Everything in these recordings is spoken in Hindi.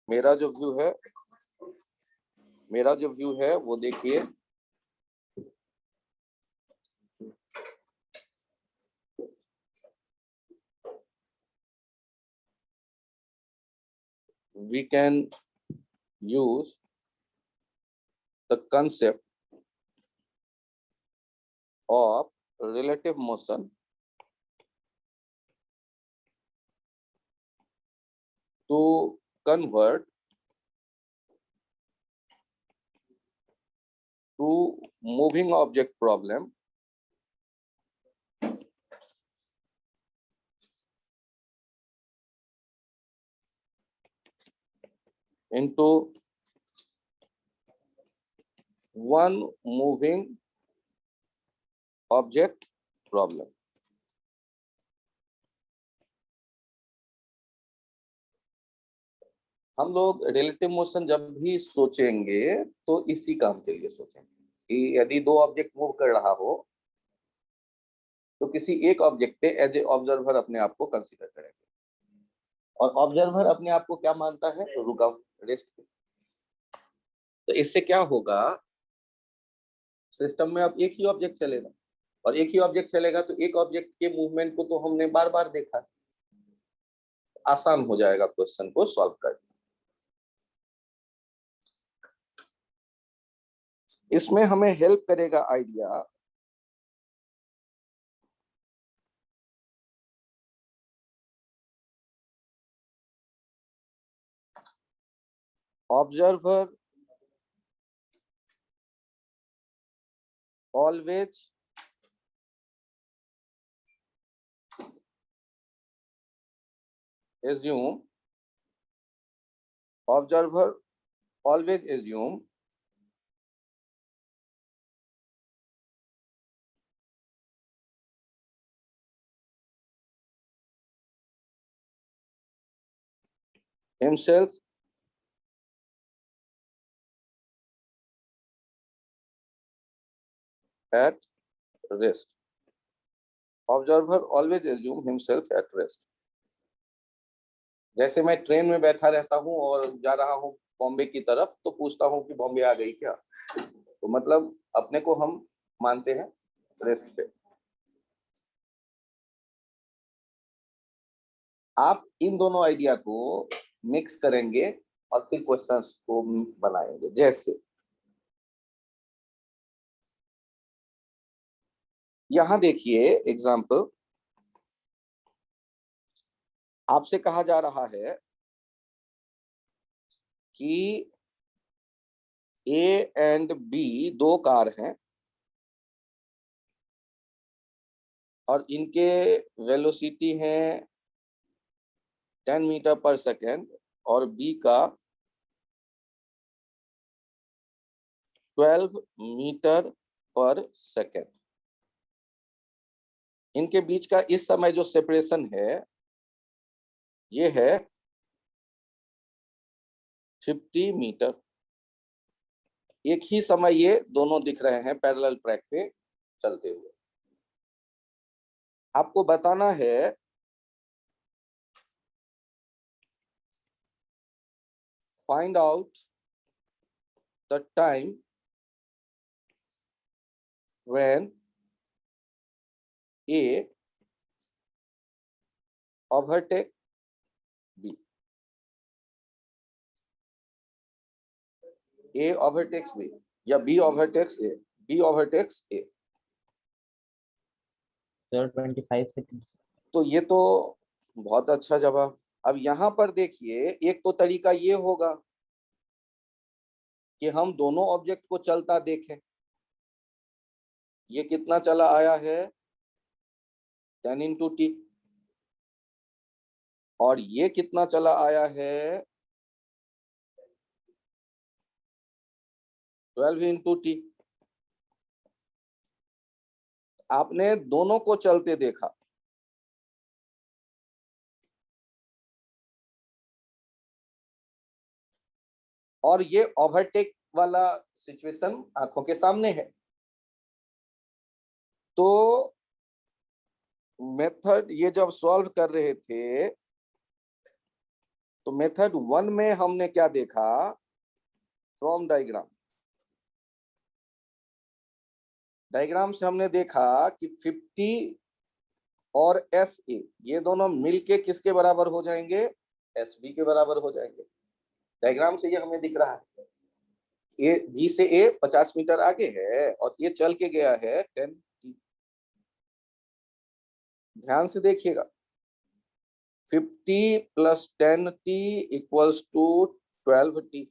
मेरा जो व्यू है वो देखिए, we can use the concept of relative motion to convert to moving object problem into one moving object problem. हम लोग रिलेटिव मोशन जब भी सोचेंगे तो इसी काम के लिए सोचेंगे कि यदि दो ऑब्जेक्ट मूव कर रहा हो तो किसी एक ऑब्जेक्ट पे एज ए ऑब्जर्वर अपने आप को कंसीडर करेंगे, और ऑब्जर्वर अपने आप को क्या मानता है? रुका, रेस्ट पे। तो इससे क्या होगा, सिस्टम में अब एक ही ऑब्जेक्ट चलेगा, और एक ही ऑब्जेक्ट चलेगा तो एक ऑब्जेक्ट के मूवमेंट को तो हमने बार बार देखा, आसान हो जाएगा क्वेश्चन को सॉल्व करना। इसमें हमें हेल्प करेगा idea observer always assume himself at rest. Observer always assume himself at rest. जैसे मैं ट्रेन में बैठा रहता हूँ और जा रहा हूँ बॉम्बे की तरफ, तो पूछता हूँ कि बॉम्बे आ गई क्या, तो मतलब अपने को हम मानते हैं रेस्ट पे। आप इन दोनों आइडिया को मिक्स करेंगे और फिर क्वेश्चंस को बनाएंगे। जैसे यहां देखिए एग्जाम्पल, आपसे कहा जा रहा है कि ए एंड बी दो कार हैं और इनके वेलोसिटी है 10 मीटर पर सेकेंड और बी का 12 मीटर पर सेकेंड। इनके बीच का इस समय जो सेपरेशन है ये है 50 मीटर। एक ही समय ये दोनों दिख रहे हैं पैरेलल ट्रैक पे चलते हुए। आपको बताना है find out the time when A overtake B. A overtakes B या B overtakes A? B overtakes A. 25 seconds. तो ये तो बहुत अच्छा जवाब। अब यहाँ पर देखिए, एक तो तरीका ये होगा कि हम दोनों ऑब्जेक्ट को चलता देखें। ये कितना चला आया है 10 इंटू टी, और ये कितना चला आया है 12 इंटू टी। आपने दोनों को चलते देखा, और ये ओवरटेक वाला सिचुएशन आंखों के सामने है। तो मेथड ये जब सॉल्व कर रहे थे तो मेथड 1 में हमने क्या देखा, फ्रॉम डायग्राम से हमने देखा कि 50 और SA ये दोनों मिलके किसके बराबर हो जाएंगे, SB के बराबर हो जाएंगे। डायग्राम से ये हमें दिख रहा है, B से A 50 मीटर आगे है और ये चल के गया है 10T। ध्यान से देखिएगा, 50 + 10T = 12T।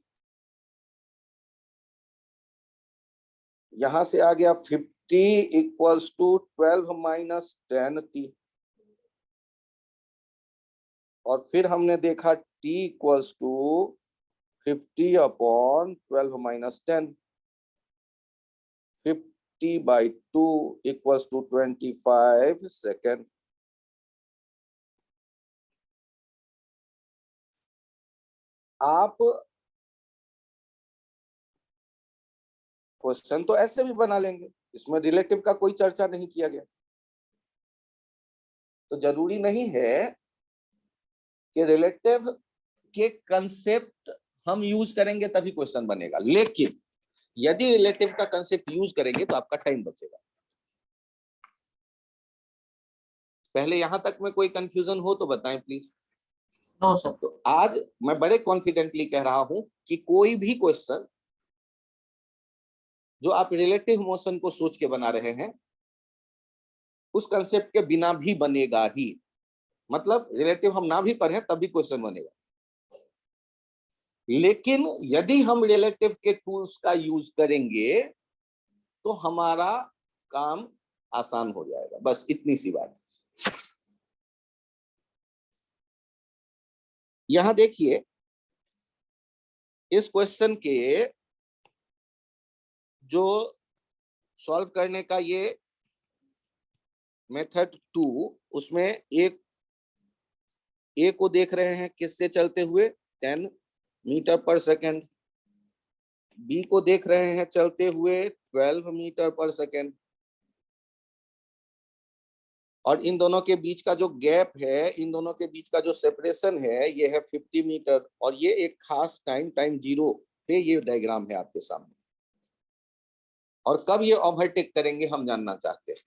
यहां से आ गया 50 = 12 - 10T। और फिर हमने देखा T = 50/12 - 10। 50/2 = 25 सेकेंड। आप क्वेश्चन तो ऐसे भी बना लेंगे, इसमें रिलेटिव का कोई चर्चा नहीं किया गया। तो जरूरी नहीं है कि रिलेटिव के कंसेप्ट हम यूज करेंगे तभी क्वेश्चन बनेगा, लेकिन यदि रिलेटिव का कंसेप्ट यूज करेंगे तो आपका टाइम बचेगा। पहले यहां तक में कोई कंफ्यूजन हो तो बताएं प्लीज। No sir. तो आज मैं बड़े कॉन्फिडेंटली कह रहा हूं कि कोई भी क्वेश्चन जो आप रिलेटिव मोशन को सोच के बना रहे हैं उस कंसेप्ट के बिना भी बनेगा ही। मतलब रिलेटिव हम ना भी पढ़े तब भी क्वेश्चन बनेगा, लेकिन यदि हम रिलेटिव के टूल्स का यूज करेंगे तो हमारा काम आसान हो जाएगा। बस इतनी सी बात। यहां देखिए, इस क्वेश्चन के जो सॉल्व करने का ये मेथड 2, उसमें एक ए को देख रहे हैं किससे चलते हुए, 10 मीटर पर सेकेंड। बी को देख रहे हैं चलते हुए 12 मीटर पर सेकेंड। और इन दोनों के बीच का जो गैप है, इन दोनों के बीच का जो सेपरेशन है, ये है 50 मीटर। और ये एक खास टाइम 0 पे ये डायग्राम है आपके सामने। और कब ये ओवरटेक करेंगे हम जानना चाहते हैं।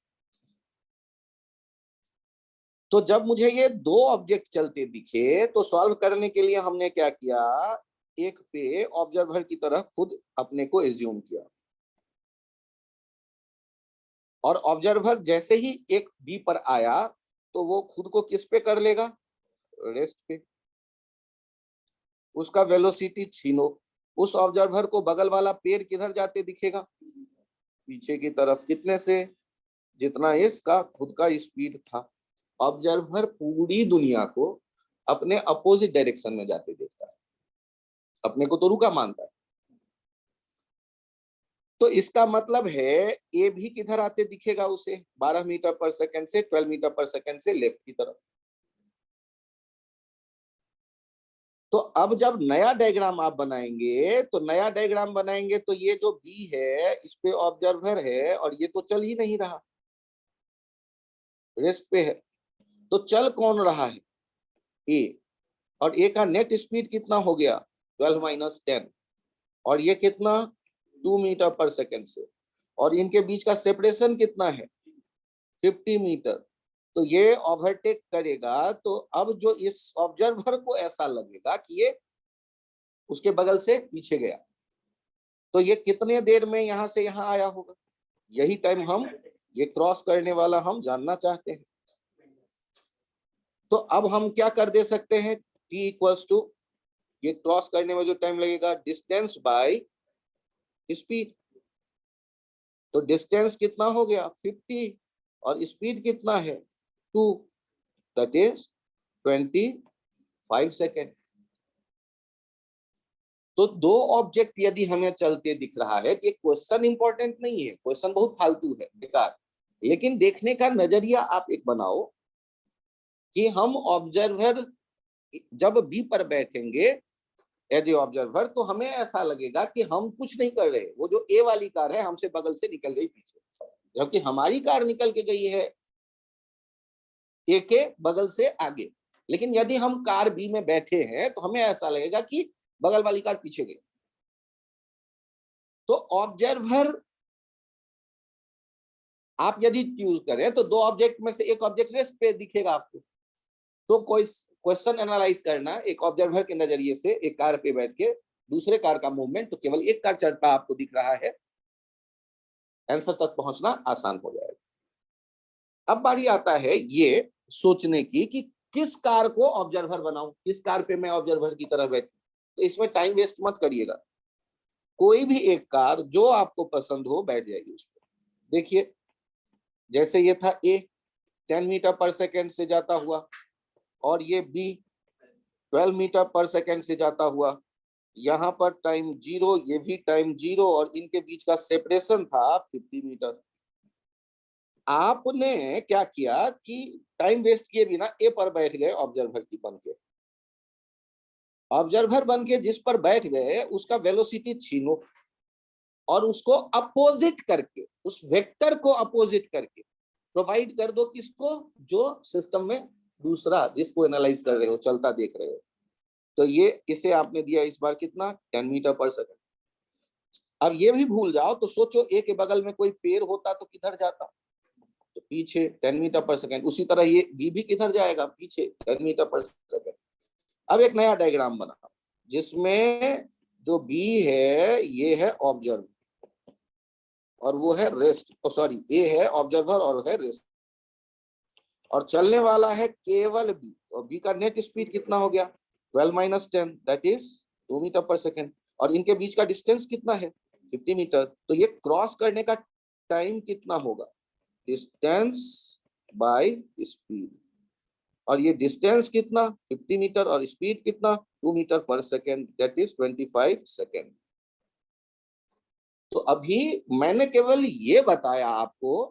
तो जब मुझे ये दो ऑब्जेक्ट चलते दिखे तो सॉल्व करने के लिए हमने क्या किया, एक पे ऑब्जर्वर की तरह खुद अपने को एज्यूम किया। और ऑब्जर्वर जैसे ही एक बी पर आया तो वो खुद को किस पे कर लेगा, रेस्ट पे। उसका वेलोसिटी छीनो। उस ऑब्जर्वर को बगल वाला पेड़ किधर जाते दिखेगा, पीछे की तरफ। कितने से, जितना इसका खुद का स्पीड था। ऑब्जर्वर पूरी दुनिया को अपने अपोजिट डायरेक्शन में जाते देखता है, अपने को तो रुका मानता है। तो इसका मतलब है ए भी किधर आते दिखेगा उसे, 12 मीटर पर सेकंड से 12 मीटर पर सेकंड से लेफ्ट की तरफ। तो अब जब नया डायग्राम आप बनाएंगे तो ये जो बी है इस पे ऑब्जर्वर है और ये तो चल ही नहीं रहा, रेस्ट पे है। तो चल कौन रहा है, ए। और ए का नेट स्पीड कितना हो गया, 12 - 10। और ये कितना, 2 मीटर पर सेकंड से। और इनके बीच का सेपरेशन कितना है, 50 मीटर। तो ये ओवरटेक करेगा तो अब जो इस ऑब्जर्वर को ऐसा लगेगा कि ये उसके बगल से पीछे गया, तो ये कितने देर में यहां से यहां आया होगा। यही टाइम हम ये क्रॉस करने वाला हम जानना चाहते हैं। तो अब हम क्या कर दे सकते हैं, t = ये क्रॉस करने में जो टाइम लगेगा, डिस्टेंस बाय स्पीड। तो डिस्टेंस कितना हो गया, 50। और स्पीड कितना है, 2, दैट इज 25 सेकेंड। तो दो ऑब्जेक्ट यदि हमें चलते दिख रहा है, तो ये क्वेश्चन इंपॉर्टेंट नहीं है, क्वेश्चन बहुत फालतू है, बेकार। लेकिन देखने का नजरिया आप एक बनाओ कि हम ऑब्जर्वर जब बी पर बैठेंगे एज ए ऑब्जर्वर, तो हमें ऐसा लगेगा कि हम कुछ नहीं कर रहे। वो जो ए वाली कार है हमसे बगल से निकल गई पीछे, जबकि हमारी कार निकल के गई है ए के बगल से आगे। लेकिन यदि हम कार बी में बैठे हैं तो हमें ऐसा लगेगा कि बगल वाली कार पीछे गई। तो ऑब्जर्वर आप यदि चूज करें तो दो ऑब्जेक्ट में से एक ऑब्जेक्ट रेस्ट पे दिखेगा आपको। तो कोई क्वेश्चन एनालाइज करना एक ऑब्जर्वर के नजरिए से, एक कार पे बैठ के दूसरे कार का मूवमेंट, तो केवल एक कार चलता आपको दिख रहा है, आंसर तक पहुंचना आसान हो जाएगा। अब बारी आता है ये सोचने की कि किस कार को ऑब्जर्वर बनाऊं, किस कार पे मैं ऑब्जर्वर की तरह बैठूं। तो इसमें टाइम वेस्ट मत करिएगा, कोई भी एक कार जो आपको पसंद हो बैठ जाइए उस पर। देखिए जैसे ये था ए 10 मीटर पर सेकेंड से जाता हुआ, और ये बी 12 मीटर पर सेकेंड से जाता हुआ, यहाँ पर टाइम 0, ये भी टाइम 0, और इनके बीच का सेपरेशन था 50 मीटर। आपने क्या किया कि टाइम वेस्ट किए बिना ए पर बैठ गए ऑब्जर्वर की बन के। ऑब्जर्वर बन के जिस पर बैठ गए उसका वेलोसिटी छीनो और उसको अपोजिट करके, उस वेक्टर को अपोजिट करके प्रोवाइड कर दो किसको, जो सिस्टम में दूसरा जिसको एनालाइज कर रहे हो, चलता देख रहे हो। तो ये इसे आपने दिया इस बार कितना, 10 मीटर पर सेकंड। अब ये भी भूल जाओ तो सोचो ए के बगल में कोई पेड़ होता तो किधर जाता, तो पीछे 10 मीटर पर सेकंड। उसी तरह ये बी भी किधर जाएगा, पीछे 10 मीटर पर सेकंड। अब एक नया डायग्राम बना जिसमें जो बी है ये है ऑब्जर्वर और वो है रेस्ट, सॉरी ए है ऑब्जर्वर और है रेस्ट, और चलने वाला है केवल बी। और बी का नेट स्पीड कितना हो गया, 12 माइनस 10 दैट इज 2 मीटर पर सेकेंड, और इनके बीच का डिस्टेंस कितना है 50 मीटर। तो ये क्रॉस करने का टाइम कितना होगा, डिस्टेंस बाय स्पीड, और ये डिस्टेंस कितना 50 मीटर और स्पीड कितना 2 मीटर पर सेकेंड दैट इज 25 सेकेंड। तो अभी मैंने केवल ये बताया आपको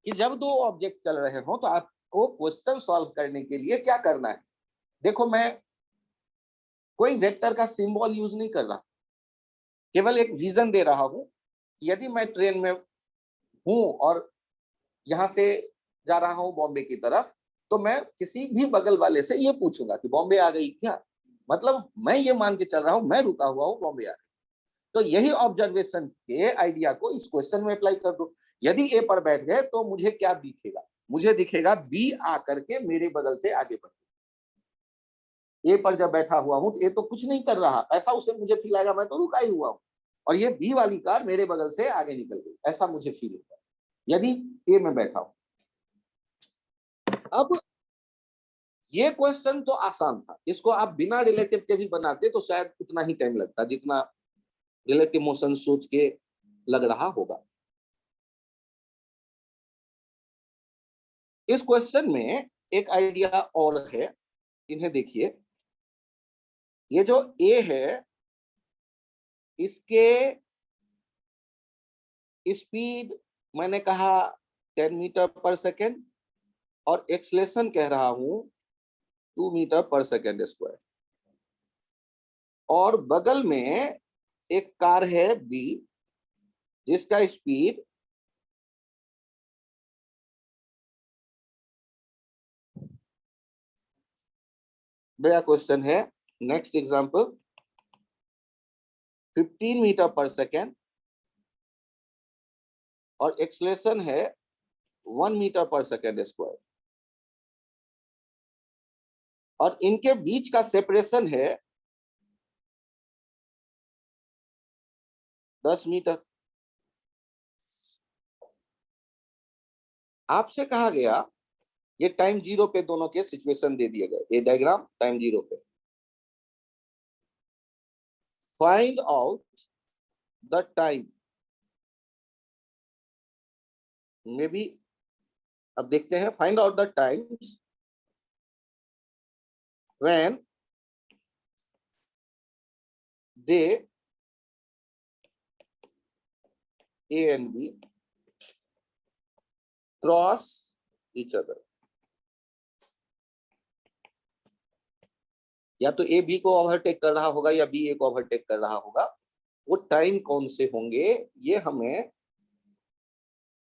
कि जब दो ऑब्जेक्ट चल रहे हो तो आपको क्वेश्चन सॉल्व करने के लिए क्या करना है। देखो मैं कोई वेक्टर का सिंबल यूज नहीं कर रहा, केवल एक विजन दे रहा हूं। यदि मैं ट्रेन में हूं और यहां से जा रहा हूं बॉम्बे की तरफ, तो मैं किसी भी बगल वाले से ये पूछूंगा कि बॉम्बे आ गई क्या, मतलब मैं ये मान के चल रहा हूं मैं रुका हुआ हूं बॉम्बे आ गई। तो यही ऑब्जर्वेशन के आइडिया को इस क्वेश्चन में अप्लाई कर दो। यदि ए पर बैठ गए तो मुझे क्या दिखेगा, मुझे दिखेगा बी आकर के मेरे बगल से आगे बढ़। ए पर जब बैठा हुआ हूं तो ए तो कुछ नहीं कर रहा, ऐसा उसे मुझे फील आएगा, मैं तो रुका ही हुआ हूं, और ये बी वाली कार मेरे बगल से आगे निकल गई, ऐसा मुझे फील होगा यदि ए में बैठा हूं। अब ये क्वेश्चन तो आसान था, इसको आप बिना रिलेटिव के भी बनाते तो शायद उतना ही टाइम लगता जितना रिलेटिव मोशन सोच के लग रहा होगा। इस क्वेश्चन में एक आइडिया और है, इन्हें देखिए। ये जो ए है इसके स्पीड मैंने कहा 10 मीटर पर सेकेंड, और एक्सलेशन कह रहा हूं 2 मीटर पर सेकेंड स्क्वायर, और बगल में एक कार है बी जिसका स्पीड मेरा क्वेश्चन है, नेक्स्ट एग्जांपल 15 मीटर पर सेकेंड, और एक्सलेशन है 1 मीटर पर सेकेंड स्क्वायर, और इनके बीच का सेपरेशन है 10 मीटर। आपसे कहा गया ये टाइम 0 पे दोनों के सिचुएशन दे दिए गए, ये डायग्राम टाइम 0 पे। Find out the time, maybe अब देखते हैं, find out the times when they A and B cross each other. या तो ए बी को ओवरटेक कर रहा होगा या बी ए को ओवरटेक कर रहा होगा, वो टाइम कौन से होंगे ये हमें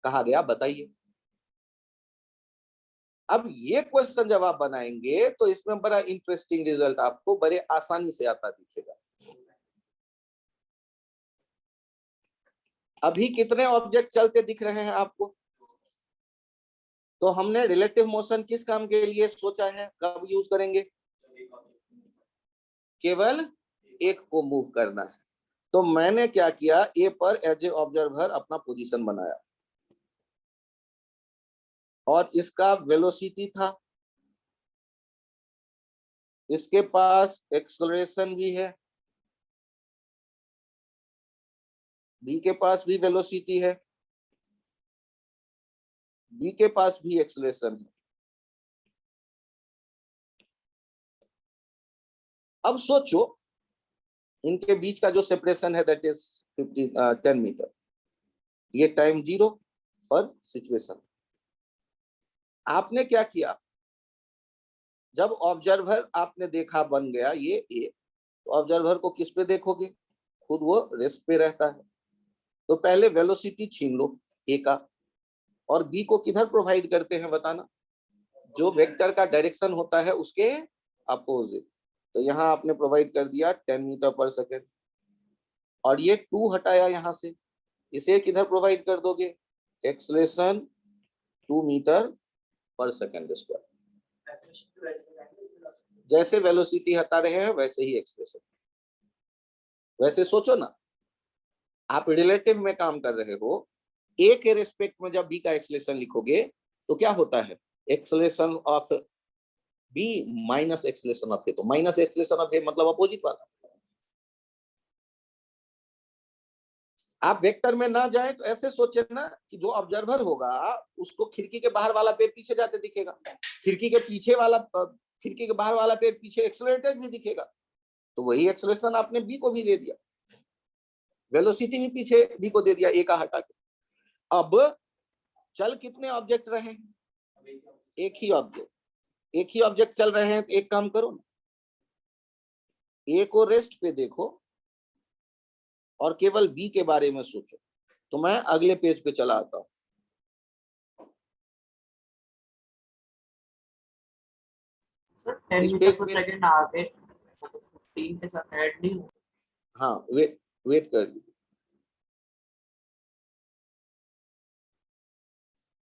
कहा गया, बताइए। अब ये क्वेश्चन जब आप बनाएंगे तो इसमें बड़ा इंटरेस्टिंग रिजल्ट आपको बड़े आसानी से आता दिखेगा। अभी कितने ऑब्जेक्ट चलते दिख रहे हैं आपको? तो हमने रिलेटिव मोशन किस काम के लिए सोचा है, कब यूज करेंगे? केवल एक को मूव करना है। तो मैंने क्या किया, ए पर एज ए ऑब्जर्वर अपना पोजीशन बनाया और इसका वेलोसिटी था, इसके पास एक्सेलरेशन भी है, बी के पास भी वेलोसिटी है, बी के पास भी एक्सेलरेशन है। अब सोचो इनके बीच का जो सेपरेशन है दैट इज 10 मीटर। ये टाइम 0 पर सिचुएशन। आपने क्या किया, जब ऑब्जर्वर आपने देखा बन गया ये ए, तो ऑब्जर्वर को किस पे देखोगे? खुद वो रेस्ट पे रहता है। तो पहले वेलोसिटी छीन लो ए का, और बी को किधर प्रोवाइड करते हैं बताना? जो वेक्टर का डायरेक्शन होता है उसके अपोजिट। तो यहाँ आपने प्रोवाइड कर दिया 10 मीटर पर सेकेंड, और ये 2 हटाया यहाँ से, इसे किधर प्रोवाइड कर दोगे? एक्सेलरेशन 2 मीटर पर सेकेंड स्क्वायर। जैसे वेलोसिटी हटा रहे हैं वैसे ही एक्सेलरेशन। वैसे सोचो ना, आप रिलेटिव में काम कर रहे हो, ए के रेस्पेक्ट में जब बी का एक्सेलरेशन लिखोगे तो क्या होता है? Acceleration of B minus acceleration of A. तो माइनस एक्सेलरेशन ऑफ ए मतलब अपोजिट वाला। आप वेक्टर में ना जाए तो ऐसे सोचे ना कि जो ऑब्जर्वर होगा उसको खिड़की के बाहर वाला पैर पीछे जाते दिखेगा, खिड़की के पीछे वाला खिड़की के बाहर वाला पैर पीछे एक्सेलरेटेड भी दिखेगा। तो वही एक्सेलरेशन आपने बी को भी दे दिया, वेलोसिटी भी पीछे बी को दे दिया ए का हटा के। अब चल कितने ऑब्जेक्ट रहे हैं? एक ही ऑब्जेक्ट। एक ही ऑब्जेक्ट चल रहे हैं तो एक काम करो ना, ए को रेस्ट पे देखो और केवल बी के बारे में सोचो। तो मैं अगले पेज पे चला आता हूं। सर 10 इस मीटर पेज पर पे, सेकंड आगे 15 के साथ ऐड नहीं हो। हाँ वेट कर लीजिए।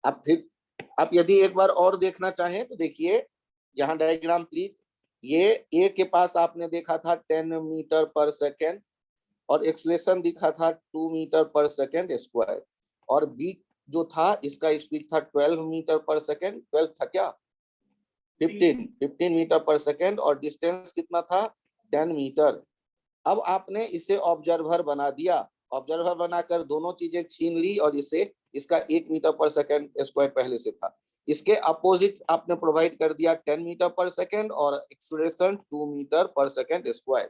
अब फिर आप यदि एक बार और देखना चाहें तो देखिए यहाँ डायग्राम प्लीज। ये ए के पास आपने देखा था 10 मीटर पर सेकेंड और एक्सेलरेशन दिखा था 2 मीटर पर सेकेंड स्क्वायर, और बी जो था इसका स्पीड था 12 मीटर पर सेकेंड। 12 था क्या? 15 मीटर पर सेकेंड, और डिस्टेंस कितना था? 10 मीटर। अब आपने इसे ऑब्जर्वर बना दिया, ऑब्जर्वर बनाकर दोनों चीजें छीन ली, और इसे इसका 1 मीटर पर सेकेंड स्क्वायर पहले से था, इसके अपोजिट आपने प्रोवाइड कर दिया 10 मीटर पर सेकेंड और एक्सेलरेशन 2 मीटर पर सेकेंड स्क्वायर।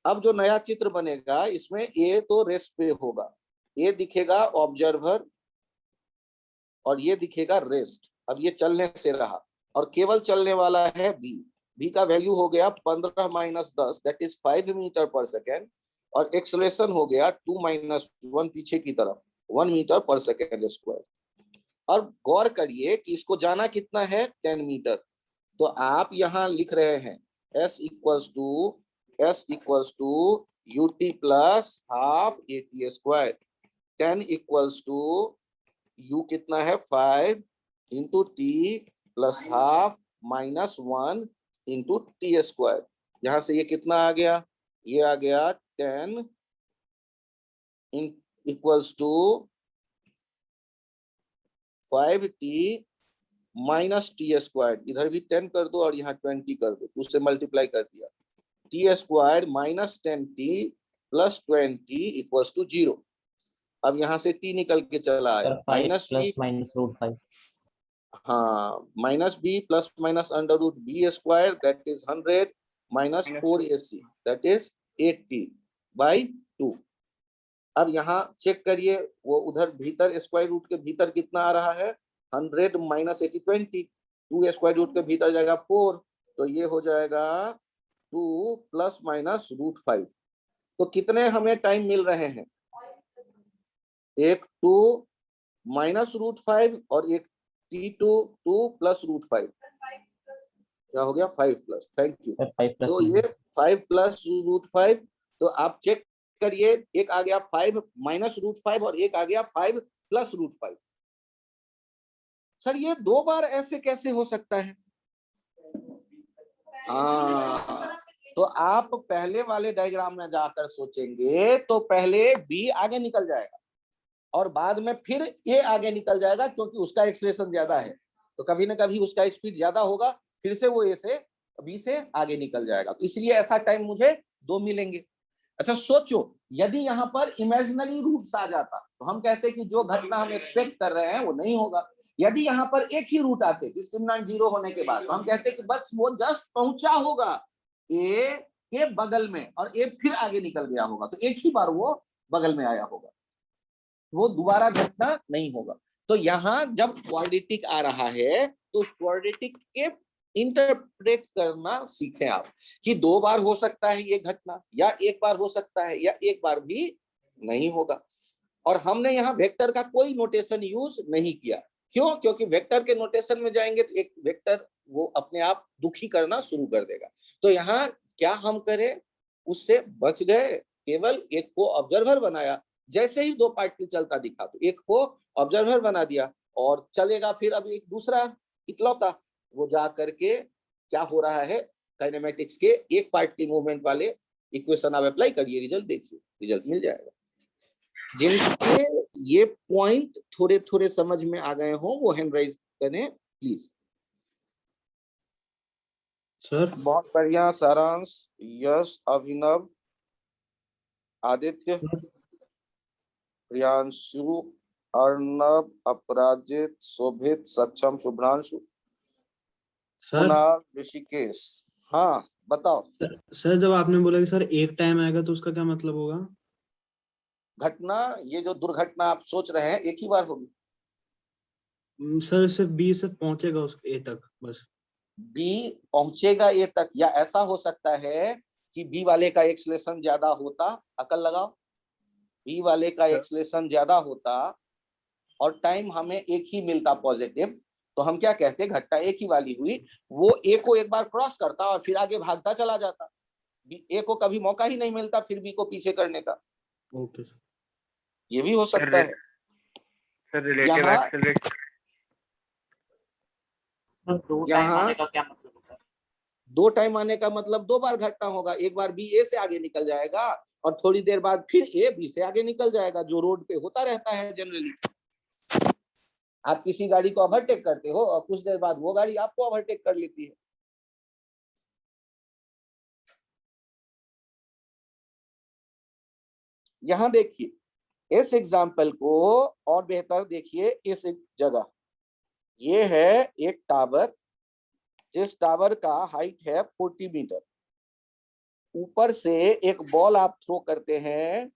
अब जो नया चित्र बनेगा इसमें ए तो रेस्ट पे होगा, ये दिखेगा ऑब्जर्वर और ये दिखेगा रेस्ट। अब ये चलने से रहा और केवल चलने वाला है बी। बी का वैल्यू हो गया 15 माइनस 10 दैट इज 5 मीटर पर सेकेंड, और एक्सेलरेशन हो गया 2 माइनस 1 पीछे की तरफ 1 मीटर पर सेकेंड स्क्वायर। और गौर करिए कि इसको जाना कितना है? 10 मीटर। तो आप यहाँ लिख रहे हैं s equals to ut plus half at square. 10 equals to u कितना है? 5 into T plus half minus 1 into T square. यहां से ये कितना आ गया? ये आ गया 10 equals to 5t minus T square. इधर भी 10 कर दो और यहाँ 20 कर दो, उससे मल्टीप्लाई कर दिया। T square minus 10t plus 20 equals to 0। अब यहाँ से t निकल के चला आया, minus plus T, minus root 5। हाँ minus B plus minus under root B square that is 100 minus 4ac that is 80 by 2। अब यहाँ चेक करिए, वो उधर भीतर स्क्वायर रूट के भीतर कितना आ रहा है? 100 माइनस 80 20। 2 स्क्वायर रूट के भीतर जाएगा 4, तो ये हो जाएगा 2 प्लस माइनस रूट 5। तो कितने हमें टाइम मिल रहे हैं? एक 2 माइनस रूट 5 और एक T2 2 प्लस √5 क्या हो गया 5 प्लस, थैंक यू। 5 प्लस तो ये 5 प्लस √5, तो आप चेक करिए, एक आ गया 5 माइनस √5 और एक आ गया 5 प्लस √5। सर ये 2 बार ऐसे कैसे हो सकता है? हाँ, तो आप पहले वाले डायग्राम में जाकर सोचेंगे तो पहले B आगे निकल जाएगा और बाद में फिर A आगे निकल जाएगा, क्योंकि उसका एक्सेलरेशन ज्यादा है, तो कभी ना कभी उसका स्पीड ज्यादा होगा, फिर से वो A से B से आगे निकल जाएगा, तो इसलिए ऐसा टाइम मुझे 2 मिलेंगे। अच्छा सोचो, यदि यहाँ पर इमेजिनरी रूट्स आ जाता तो हम कहते कि जो घटना हम एक्सपेक्ट कर रहे हैं वो नहीं होगा। यदि यहाँ पर एक ही रूट आते डिस्क्रिमिनेंट 0 होने के बाद, तो हम कहते कि बस वो जस्ट पहुंचा होगा ए के बगल में और ए फिर आगे निकल गया होगा, तो एक ही बार वो बगल में आया होगा, वो दोबारा घटना नहीं होगा। तो यहाँ जब क्वाड्रेटिक आ रहा है तो उस क्वाड्रेटिक के इंटरप्रेट करना सीखें आप, कि 2 बार हो सकता है ये घटना, या एक बार हो सकता है, या एक बार भी नहीं होगा। और हमने यहाँ वेक्टर का कोई नोटेशन यूज नहीं किया, क्यों? क्योंकि वेक्टर के नोटेशन में जाएंगे तो एक वेक्टर वो अपने आप दुखी करना शुरू कर देगा। तो यहाँ क्या हम करें, उससे बच गए, केवल एक को ऑब्जर्वर बनाया। जैसे ही 2 पार्टिकल चलता दिखा तो एक को ऑब्जर्वर बना दिया और चलेगा, फिर अब एक दूसरा इकलौता वो जा करके क्या हो रहा है, काइनेमेटिक्स के एक पार्ट के मूवमेंट वाले इक्वेशन आप अप्लाई करिए, रिजल्ट देखिए, रिजल्ट मिल जाएगा। जिनके ये पॉइंट थोड़े थोड़े समझ में आ गए हो वो हैंड राइज करें प्लीज। सर बहुत बढ़िया सारांश, यश, अभिनव, आदित्य, प्रियांशु, अर्णव, अपराजित, शोभित, सक्षम, शुभ्रांशु, सर कुणाल, ऋषिकेश। हाँ बताओ। सर जब आपने बोला कि सर एक टाइम आएगा तो उसका क्या मतलब होगा? घटना, ये जो दुर्घटना आप सोच रहे हैं एक ही बार होगी। सर सिर्फ बी से पहुंचेगा उस ए तक बस। बी पहुंचेगा ए तक, या ऐसा हो सकता है कि बी वाले का एक्सेलरेशन ज्यादा होता, अकल लगाओ, बी वाले का एक्सेलरेशन ज्यादा होता और टाइम हमें एक ही मिलता पॉजिटिव, तो हम क्या कहते, घटना एक ही वाली हुई, वो ए को एक बार क्रॉस करता और फिर आगे भागता चला जाता, ए को कभी मौका ही नहीं मिलता फिर बी को पीछे करने का। ओके सर, ये भी हो सकता है। Sir relative acceleration sir 2 time आने का क्या मतलब होता है? 2 टाइम आने का मतलब 2 बार घटना होगा, एक बार बी ए से आगे निकल जाएगा और थोड़ी देर बाद फिर ए बी से आगे निकल जाएगा, जो रोड पे होता रहता है जनरली। आप किसी गाड़ी को ओवरटेक करते हो और कुछ देर बाद वो गाड़ी आपको ओवरटेक कर लेती है। यहां देखिए इस एग्जाम्पल को और बेहतर देखिए, इस जगह ये है एक टावर, जिस टावर का हाइट है 40 मीटर, ऊपर से एक बॉल आप थ्रो करते हैं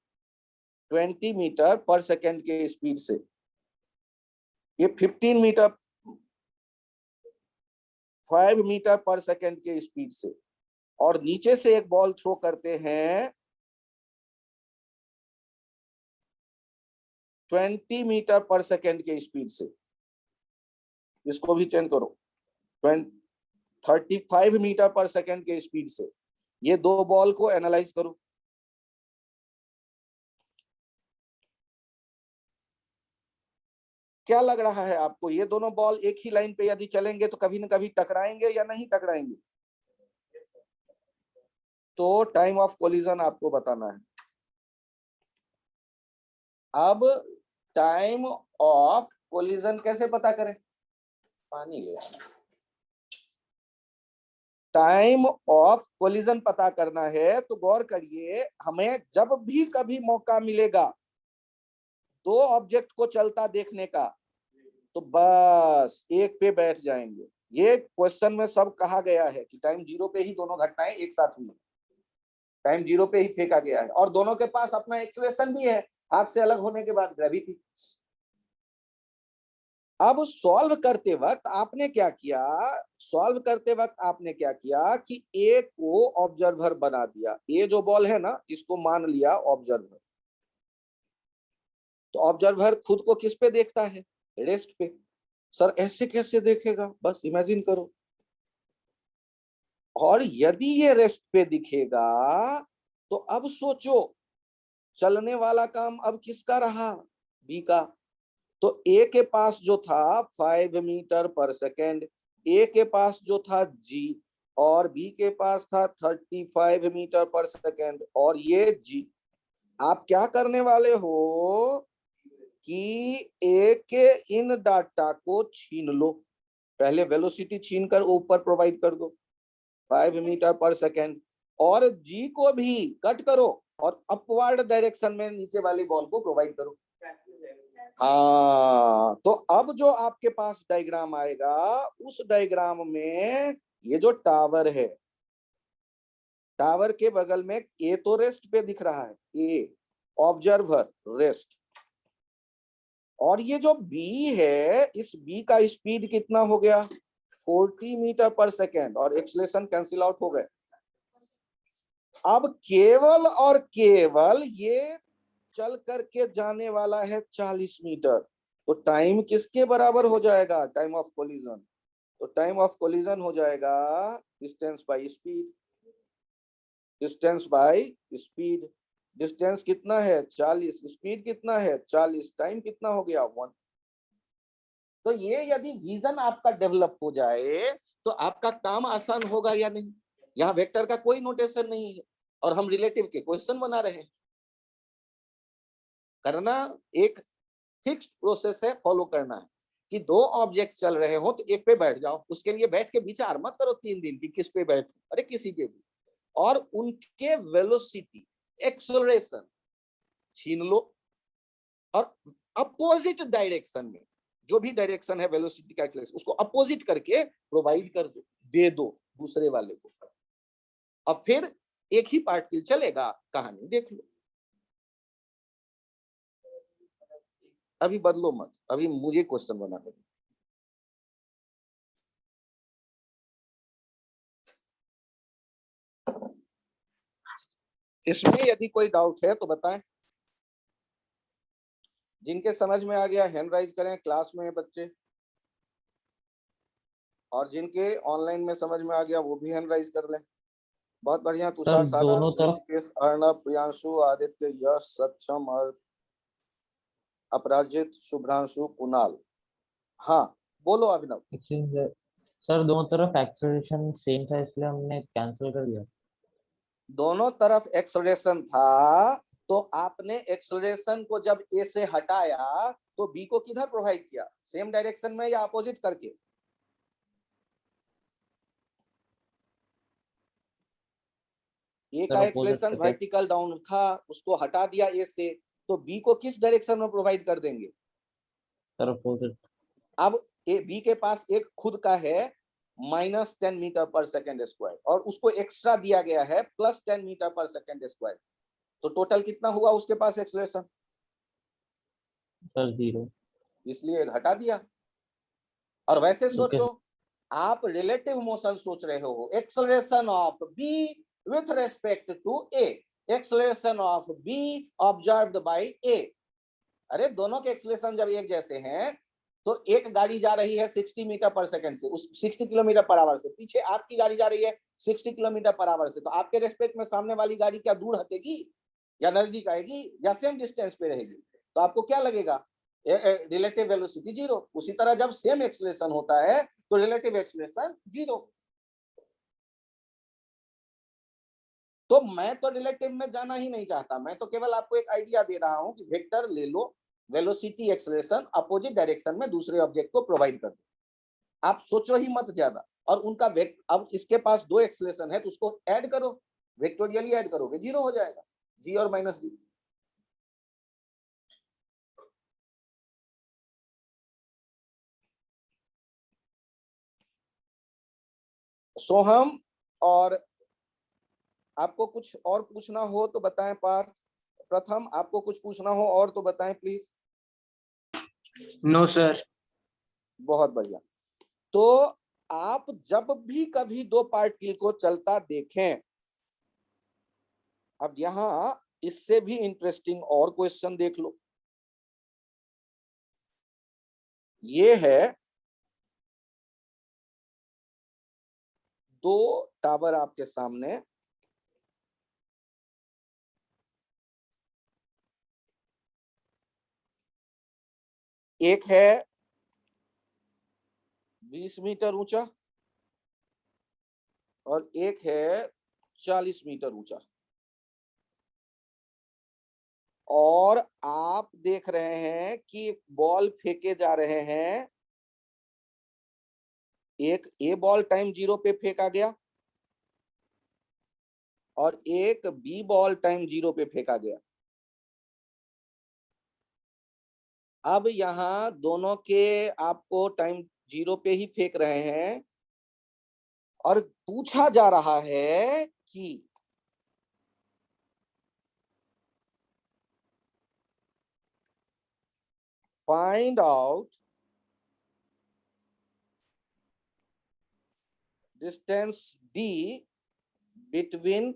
20 मीटर पर सेकेंड के स्पीड से, ये 15 मीटर 5 मीटर पर सेकेंड के स्पीड से, और नीचे से एक बॉल थ्रो करते हैं 20 मीटर पर सेकेंड के स्पीड से, इसको भी चेंज करो 35 मीटर पर सेकेंड के स्पीड से। ये 2 बॉल को एनालाइज करो, क्या लग रहा है आपको, ये दोनों बॉल एक ही लाइन पे यदि चलेंगे तो कभी ना कभी टकराएंगे या नहीं टकराएंगे? तो टाइम ऑफ कोलिजन आपको बताना है। अब टाइम ऑफ कोलिजन कैसे पता करें, पानी ले आना। टाइम ऑफ कोलिजन पता करना है तो गौर करिए, हमें जब भी कभी मौका मिलेगा 2 ऑब्जेक्ट को चलता देखने का तो बस एक पे बैठ जाएंगे। ये क्वेश्चन में सब कहा गया है कि टाइम 0 पे ही दोनों घटनाएं एक साथ हुई, टाइम 0 पे ही फेंका गया है और दोनों के पास अपना एक्सेलरेशन भी है, हाथ से अलग होने के बाद ग्रेविटी। अब सॉल्व करते वक्त आपने क्या किया, सॉल्व करते वक्त आपने क्या किया कि ए को ऑब्जर्वर बना दिया, ये जो बॉल है ना इसको मान लिया ऑब्जर्वर, तो ऑब्जर्वर खुद को किस पे देखता है, रेस्ट पे, सर ऐसे कैसे देखेगा, बस इमेजिन करो। और यदि ये रेस्ट पे दिखेगा तो अब सोचो चलने वाला काम अब किसका रहा, बी का। तो ए के पास जो था 5 मीटर पर सेकेंड, ए के पास जो था जी, और बी के पास था 35 मीटर पर सेकेंड, और ये जी। आप क्या करने वाले हो कि ए के इन डाटा को छीन लो, पहले वेलोसिटी छीन कर ऊपर प्रोवाइड कर दो 5 मीटर पर सेकेंड, और जी को भी कट करो और अपवर्ड डायरेक्शन में नीचे वाली बॉल को प्रोवाइड करो। हाँ, तो अब जो आपके पास डायग्राम आएगा, उस डायग्राम में ये जो टावर है, टावर के बगल में ए तो रेस्ट पे दिख रहा है, ए ऑब्जर्वर रेस्ट, और ये जो बी है, इस बी का स्पीड कितना हो गया 40 मीटर पर सेकेंड, और एक्सेलरेशन कैंसिल आउट हो गए। अब केवल और केवल ये चल करके जाने वाला है 40 मीटर, तो टाइम किसके बराबर हो जाएगा, टाइम ऑफ कोलिजन। तो टाइम ऑफ कोलिजन हो जाएगा distance by speed, distance by speed. Distance कितना है 40, स्पीड कितना है 40, टाइम कितना हो गया 1। तो ये यदि विजन आपका डेवलप हो जाए तो आपका काम आसान होगा या नहीं। यहाँ वेक्टर का कोई नोटेशन नहीं है और हम रिलेटिव के क्वेश्चन बना रहे हैं। करना एक फिक्स्ड प्रोसेस है, फॉलो करना है कि दो ऑब्जेक्ट चल रहे हो तो एक पे बैठ जाओ, उसके लिए बैठ के विचार मत करो 3 दिन की किस पे बैठ, अरे किसी पे भी, और उनके वेलोसिटी एक्सेलरेशन छीन लो और अपोजिट डायरेक्शन में, जो भी डायरेक्शन है वेलोसिटी का एक्सेलरेशन, उसको अपोजिट करके प्रोवाइड कर दो, दे दो दूसरे वाले को। अब फिर एक ही पार्टिकल चलेगा, कहानी देख लो। अभी बदलो मत, अभी मुझे क्वेश्चन बना दो। इसमें यदि कोई डाउट है तो बताएं। जिनके समझ में आ गया हैंड राइज करें, क्लास में बच्चे, और जिनके ऑनलाइन में समझ में आ गया वो भी हैंड राइज कर लें। बहुत बढ़िया। तुषार, दोनों सारांश, तरफ ऋषिकेश, अर्णव, प्रियांशु, आदित्य, यश, सक्षम और अपराजित, शुभ्रांशु, कुणाल। हाँ बोलो अभिनव। सर दोनों तरफ एक्सेलरेशन सेम था इसलिए हमने कैंसिल कर दिया। दोनों तरफ एक्सेलरेशन था तो आपने एक्सेलरेशन को जब ए से हटाया तो बी को किधर प्रोवाइड किया, सेम डायरेक्शन में या अपोजिट करके। ए का एक्सेलरेशन वर्टिकल डाउन था, उसको हटा दिया ए से, तो बी को किस डायरेक्शन में प्रोवाइड कर देंगे, अपोजिट। अब ए बी के पास एक खुद का है -10 मीटर पर सेकेंड स्क्वायर, और उसको एक्स्ट्रा दिया गया है +10 मीटर पर सेकेंड स्क्वायर, तो टोटल कितना हुआ उसके पास एक्सेलरेशन, सर 0, इसलिए घटा दिया। और वैसे सोचो, आप रिलेटिव मोशन सोच रहे हो, acceleration of B with respect to A, acceleration of B observed by A. अरे दोनों के एक्सेलरेशन जब एक जैसे हैं तो एक गाड़ी जा रही है 60 मीटर पर सेकंड से, उस 60 किलोमीटर पर आवर से, पीछे आपकी गाड़ी जा रही है 60 किलोमीटर पर आवर से, तो आपके रेस्पेक्ट में सामने वाली गाड़ी क्या दूर हटेगी या नजदीक आएगी या सेम डिस्टेंस पे रहेगी, तो आपको क्या लगेगा, रिलेटिव वेलोसिटी 0। उसी तरह जब सेम एक्सेलरेशन होता है तो रिलेटिव एक्सेलरेशन 0। तो मैं तो रिलेटिव में जाना ही नहीं चाहता, मैं तो केवल आपको एक आइडिया दे रहा हूं कि वेक्टर ले लो, वेलोसिटी एक्सेलरेशन अपोजिट डायरेक्शन में दूसरे ऑब्जेक्ट को प्रोवाइड कर दो, आप सोचो ही मत ज्यादा। और उनका अब इसके पास 2 एक्सेलरेशन है तो उसको ऐड करो, वेक्टोरियली ऐड करोगे 0 हो जाएगा, जी और -d। सोहम, और आपको कुछ और पूछना हो तो बताएं। पार्थ, प्रथम, आपको कुछ पूछना हो और तो बताएं प्लीज। No sir. बहुत बढ़िया। तो आप जब भी कभी 2 पार्टिकल को चलता देखें, अब यहां इससे भी इंटरेस्टिंग और क्वेश्चन देख लो। ये है दो टावर आपके सामने, एक है 20 मीटर ऊंचा और एक है 40 मीटर ऊंचा, और आप देख रहे हैं कि बॉल फेंके जा रहे हैं। एक ए बॉल टाइम 0 पे फेंका गया और एक बी बॉल टाइम 0 पे फेंका गया। अब यहाँ दोनों के आपको टाइम 0 पे ही फेंक रहे हैं और पूछा जा रहा है कि find out distance D between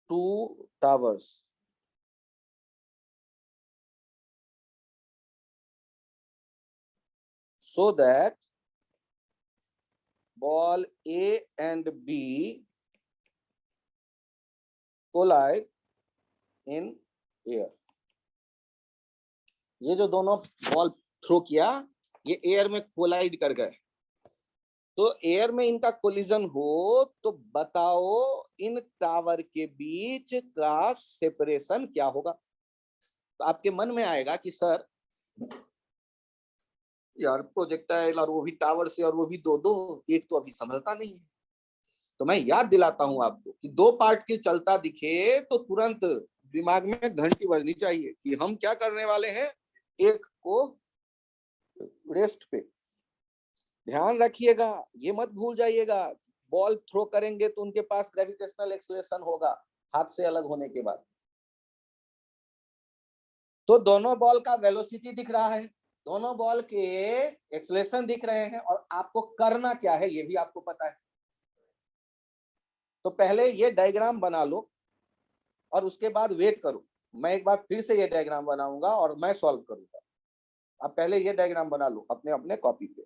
two towers. So that ball A and B collide in air। ये जो दोनों बॉल थ्रो किया, ये एयर में कोलाइड कर गए। तो एयर में इनका कोलिजन हो तो बताओ इन टावर के बीच का सेपरेशन क्या होगा। तो आपके मन में आएगा कि सर यार प्रोजेक्टाइल और वो भी टावर से और वो भी दो दो, एक तो अभी संभलता नहीं है। तो मैं याद दिलाता हूं आपको कि दो पार्टिकल चलता दिखे तो तुरंत दिमाग में घंटी बजनी चाहिए कि हम क्या करने वाले हैं, एक को रेस्ट पे। ध्यान रखिएगा, ये मत भूल जाइएगा, बॉल थ्रो करेंगे तो उनके पास ग्रेविटेशनल एक्सेलरेशन होगा हाथ से अलग होने के बाद। तो दोनों बॉल का वेलोसिटी दिख रहा है, दोनों बॉल के एक्सेलरेशन दिख रहे हैं, और आपको करना क्या है ये भी आपको पता है। तो पहले ये डायग्राम बना लो और उसके बाद वेट करो, मैं एक बार फिर से ये डायग्राम बनाऊंगा और मैं सॉल्व करूंगा। अब पहले ये डायग्राम बना लो अपने अपने कॉपी पे।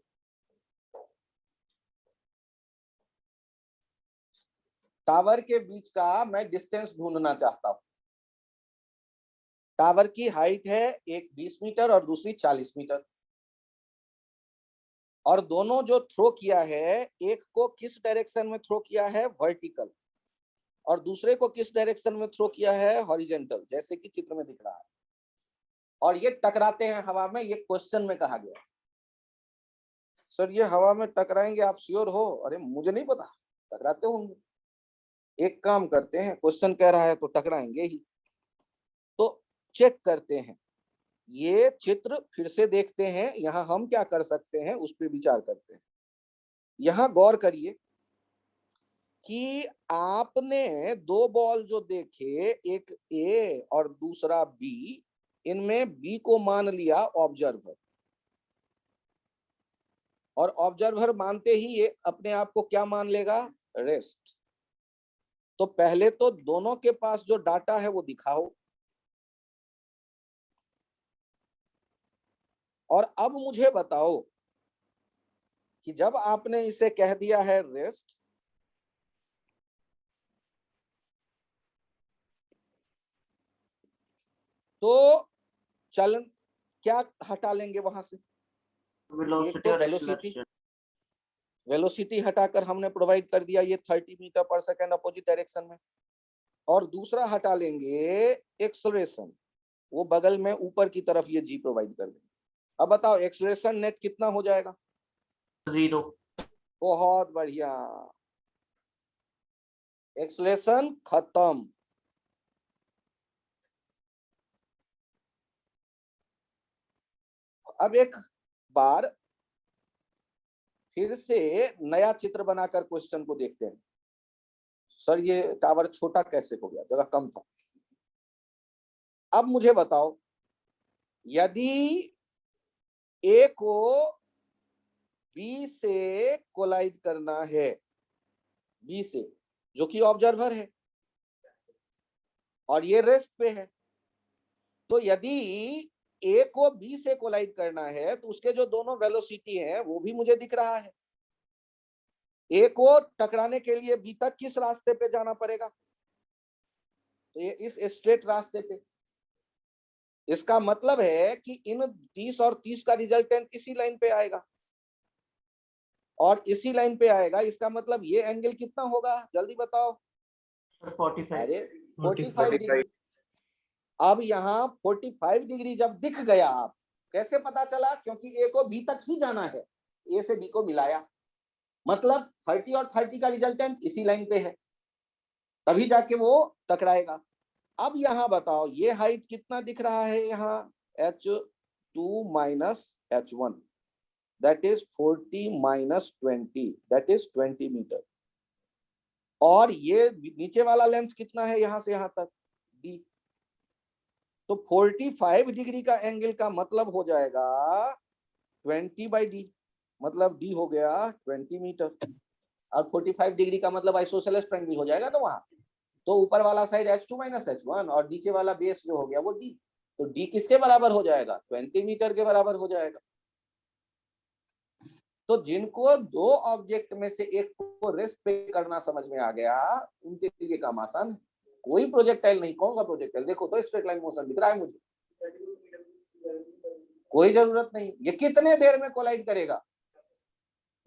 टावर के बीच का मैं डिस्टेंस ढूंढना चाहता हूं। टावर की हाइट है एक 20 मीटर और दूसरी 40 मीटर, और दोनों जो थ्रो किया है, एक को किस डायरेक्शन में थ्रो किया है, वर्टिकल, और दूसरे को किस डायरेक्शन में थ्रो किया है, हॉरिजॉन्टल, जैसे कि चित्र में दिख रहा है। और ये टकराते हैं हवा में, ये क्वेश्चन में कहा गया। सर ये हवा में टकराएंगे, आप श्योर हो? अरे मुझे नहीं पता, टकराते होंगे। एक काम करते हैं, क्वेश्चन कह रहा है तो टकराएंगे ही। तो चेक करते हैं, ये चित्र फिर से देखते हैं, यहाँ हम क्या कर सकते हैं उस पर विचार करते हैं। यहाँ गौर करिए कि आपने दो बॉल जो देखे, एक ए और दूसरा बी, इनमें बी को मान लिया ऑब्जर्वर, और ऑब्जर्वर मानते ही ये अपने आप को क्या मान लेगा, रेस्ट। तो पहले तो दोनों के पास जो डाटा है वो दिखाओ, और अब मुझे बताओ कि जब आपने इसे कह दिया है रेस्ट, तो चलन क्या हटा लेंगे वहां से, वेलोसिटी और वेलोसिटी, एक्सेलरेशन। वेलोसिटी हटाकर हमने प्रोवाइड कर दिया ये 30 मीटर पर सेकंड अपोजिट डायरेक्शन में, और दूसरा हटा लेंगे एक्सेलरेशन, वो बगल में ऊपर की तरफ ये जी प्रोवाइड कर देंगे। अब बताओ एक्सेलरेशन नेट कितना हो जाएगा, 0। बहुत बढ़िया, एक्सेलरेशन खत्म। अब एक बार फिर से नया चित्र बनाकर क्वेश्चन को देखते हैं। सर ये टावर छोटा कैसे हो गया, जगह कम था। अब मुझे बताओ, यदि ए को बी से कोलाइड करना है, बी से, जो कि ऑब्जर्वर है और ये रेस्ट पे है, तो यदि ए को बी से कोलाइड करना है तो उसके जो दोनों वेलोसिटी हैं वो भी मुझे दिख रहा है। ए को टकराने के लिए बी तक किस रास्ते पे जाना पड़ेगा? तो ये इस स्ट्रेट रास्ते पे। इसका मतलब है कि इन 30 और 30 का रिजल्टेंट इसी लाइन पे आएगा और इसी लाइन पे आएगा। इसका मतलब ये एंगल कितना होगा जल्दी बताओ? 45। अरे 45 45 डिग्री। अब यहाँ 45 डिग्री जब दिख गया, आप कैसे पता चला? क्योंकि ए को बी तक ही जाना है, ए से बी को मिलाया, मतलब 30 और 30 का रिजल्टेंट इसी लाइन पे है, तभी जाके वो टकराएगा। अब यहाँ बताओ ये हाइट कितना दिख रहा है? यहाँ h2 minus h1 that is 40 minus 20 that is 20 metre. और ये नीचे वाला लेंथ कितना है यहाँ से यहाँ तक? d। तो 45 डिग्री का एंगल का मतलब हो जाएगा 20/d, मतलब d हो गया 20 मीटर। और 45 डिग्री का मतलब आइसोसेलेस ट्रायंगल हो जाएगा। तो वहां तो ऊपर वाला साइड h2 माइनस h1 और नीचे वाला बेस जो हो गया वो d। तो d किसके बराबर हो जाएगा? 20 मीटर के बराबर हो जाएगा। तो जिनको दो ऑब्जेक्ट में से एक को रेस्ट पे करना समझ में आ गया, उनके लिए काम आसान है। कोई प्रोजेक्टाइल नहीं, कौन सा प्रोजेक्टाइल? देखो तो स्ट्रेट लाइन मोशन दिख रहा है मुझे, कोई जरूरत नहीं। ये कितने देर में कोलाइड करेगा?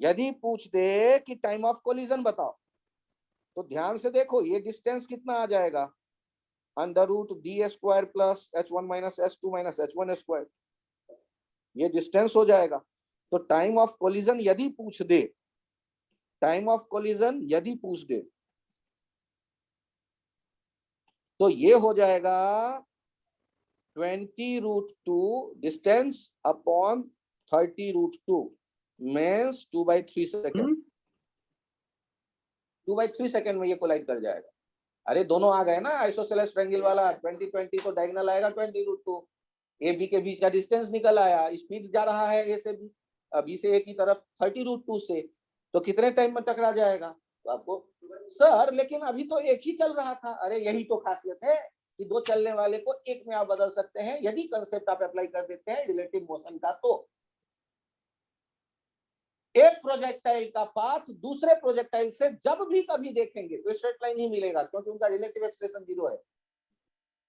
यदि पूछ दे कि टाइम ऑफ कोलिजन बताओ, तो ध्यान से देखो ये डिस्टेंस कितना आ जाएगा? √d² plus h1 minus h2 minus h1 square, ये डिस्टेंस हो जाएगा। तो टाइम ऑफ कोलिजन यदि पूछ दे, टाइम ऑफ कोलिजन यदि पूछ दे तो ये हो जाएगा 20√2 distance upon 30√2 means 2/3 second. 2/3 second में ये कोलाइड कर जाएगा। अरे दोनों आ गए ना, आइसोसेलेस ट्रायंगल वाला 20/20 तो डायगोनल आएगा 20√2, ए बी के बीच का डिस्टेंस निकल आया, स्पीड जा रहा है ए से बी, बी से ए की तरफ 30√2 से, तो कितने टाइम में टकरा जाएगा? तो आपको सर लेकिन अभी तो एक ही चल रहा था। अरे यही तो खासियत है कि दो चलने वाले को एक में आप बदल सकते हैं यदि कंसेप्ट आप अप्लाई कर देते हैं रिलेटिव मोशन का। तो एक प्रोजेक्टाइल का पाथ दूसरे प्रोजेक्टाइल से जब भी कभी देखेंगे तो स्ट्रेट लाइन ही मिलेगा, क्योंकि उनका रिलेटिव एक्सेलरेशन 0 है।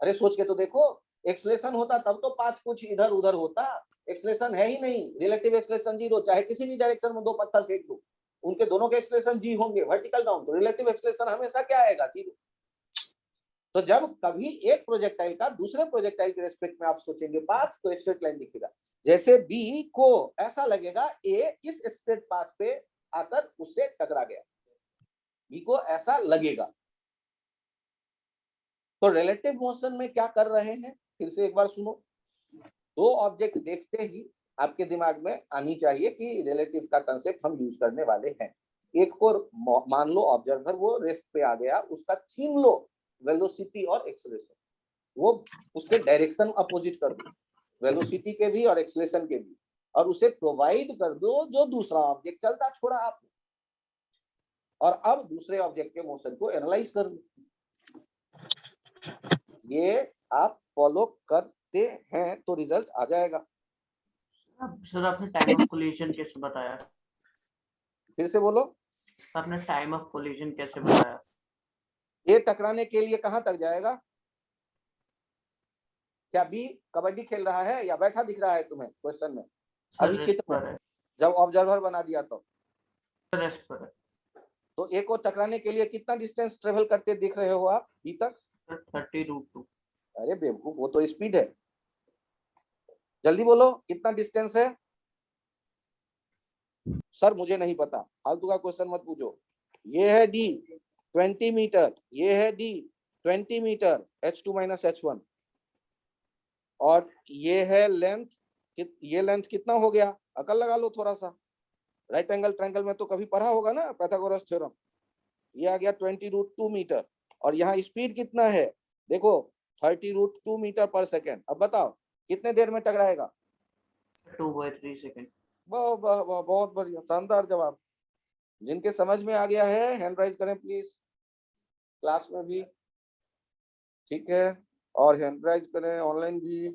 अरे सोच के तो देखो, एक्सेलरेशन होता तब तो पाथ कुछ इधर उधर होता, एक्सेलरेशन है ही नहीं, रिलेटिव एक्सेलरेशन 0। चाहे किसी भी डायरेक्शन में दो पत्थर फेंक दो, उनके दोनों के एक्सेलरेशन जी होंगे वर्टिकल डाउन, तो रिलेटिव एक्सेलरेशन हमेशा क्या आएगा? 0। तो जब कभी एक प्रोजेक्टाइल का दूसरे प्रोजेक्टाइल के रेस्पेक्ट में आप सोचेंगे पाथ, तो स्ट्रेट लाइन दिखेगा। जैसे बी को ऐसा लगेगा ए इस स्ट्रेट पाथ पे आकर उससे टकरा गया, बी को ऐसा लगेगा। तो रिलेटिव मोशन में क्या कर रहे हैं फिर से एक बार सुनो। दो ऑब्जेक्ट देखते ही आपके दिमाग में आनी चाहिए कि रिलेटिव का कंसेप्ट हम यूज करने वाले हैं। एक को मान लो ऑब्जर्वर वो रेस्ट पे आ गया, उसका छीन लो वेलोसिटी और एक्सेलरेशन, वो उसके डायरेक्शन अपोजिट कर दो, वेलोसिटी के भी और एक्सेलरेशन के भी, और उसे प्रोवाइड कर दो जो दूसरा ऑब्जेक्ट चलता छोड़ा आपने, और अब दूसरे ऑब्जेक्ट के मोशन को एनालाइज कर लो। ये आप फॉलो करते हैं तो रिजल्ट आ जाएगा। सर आपने टाइम ऑफ कोलिजन कैसे बताया? फिर से बोलो। आपने टाइम ऑफ कोलिजन कैसे बताया? ए टकराने के लिए कहां तक जाएगा? क्या बी कबड्डी खेल रहा है या बैठा दिख रहा है तुम्हें क्वेश्चन में? अभी चित्र में जब ऑब्जर्वर बना दिया तो रेस्ट पर है। तो ए को टकराने के लिए कितना डिस्टेंस ट्रेवल करते दिख रहे हो आप बी तक? 30√2। अरे बेवकूफ, वो तो स्पीड है। जल्दी बोलो कितना डिस्टेंस है? सर मुझे नहीं पता, फालतू का क्वेश्चन मत पूछो। ये है डी 20 मीटर, ये है D 20 metre h2 minus h1, और ये है लेंथ, ये लेंथ कितना हो गया? अकल लगा लो थोड़ा सा, राइट एंगल ट्रायंगल में तो कभी पढ़ा होगा ना पाइथागोरस थ्योरम। ये आ गया 20√2 मीटर, और यहाँ स्पीड कितना है? देखो 30√2 मीटर पर सेकेंड। अब बताओ कितने देर में टकराएगा? 2/3 सेकेंड। बहुत बढ़िया, शानदार जवाब। जिनके समझ में आ गया है हैंड राइज करें प्लीज, क्लास में भी ठीक है, और हैंड राइज करें ऑनलाइन भी।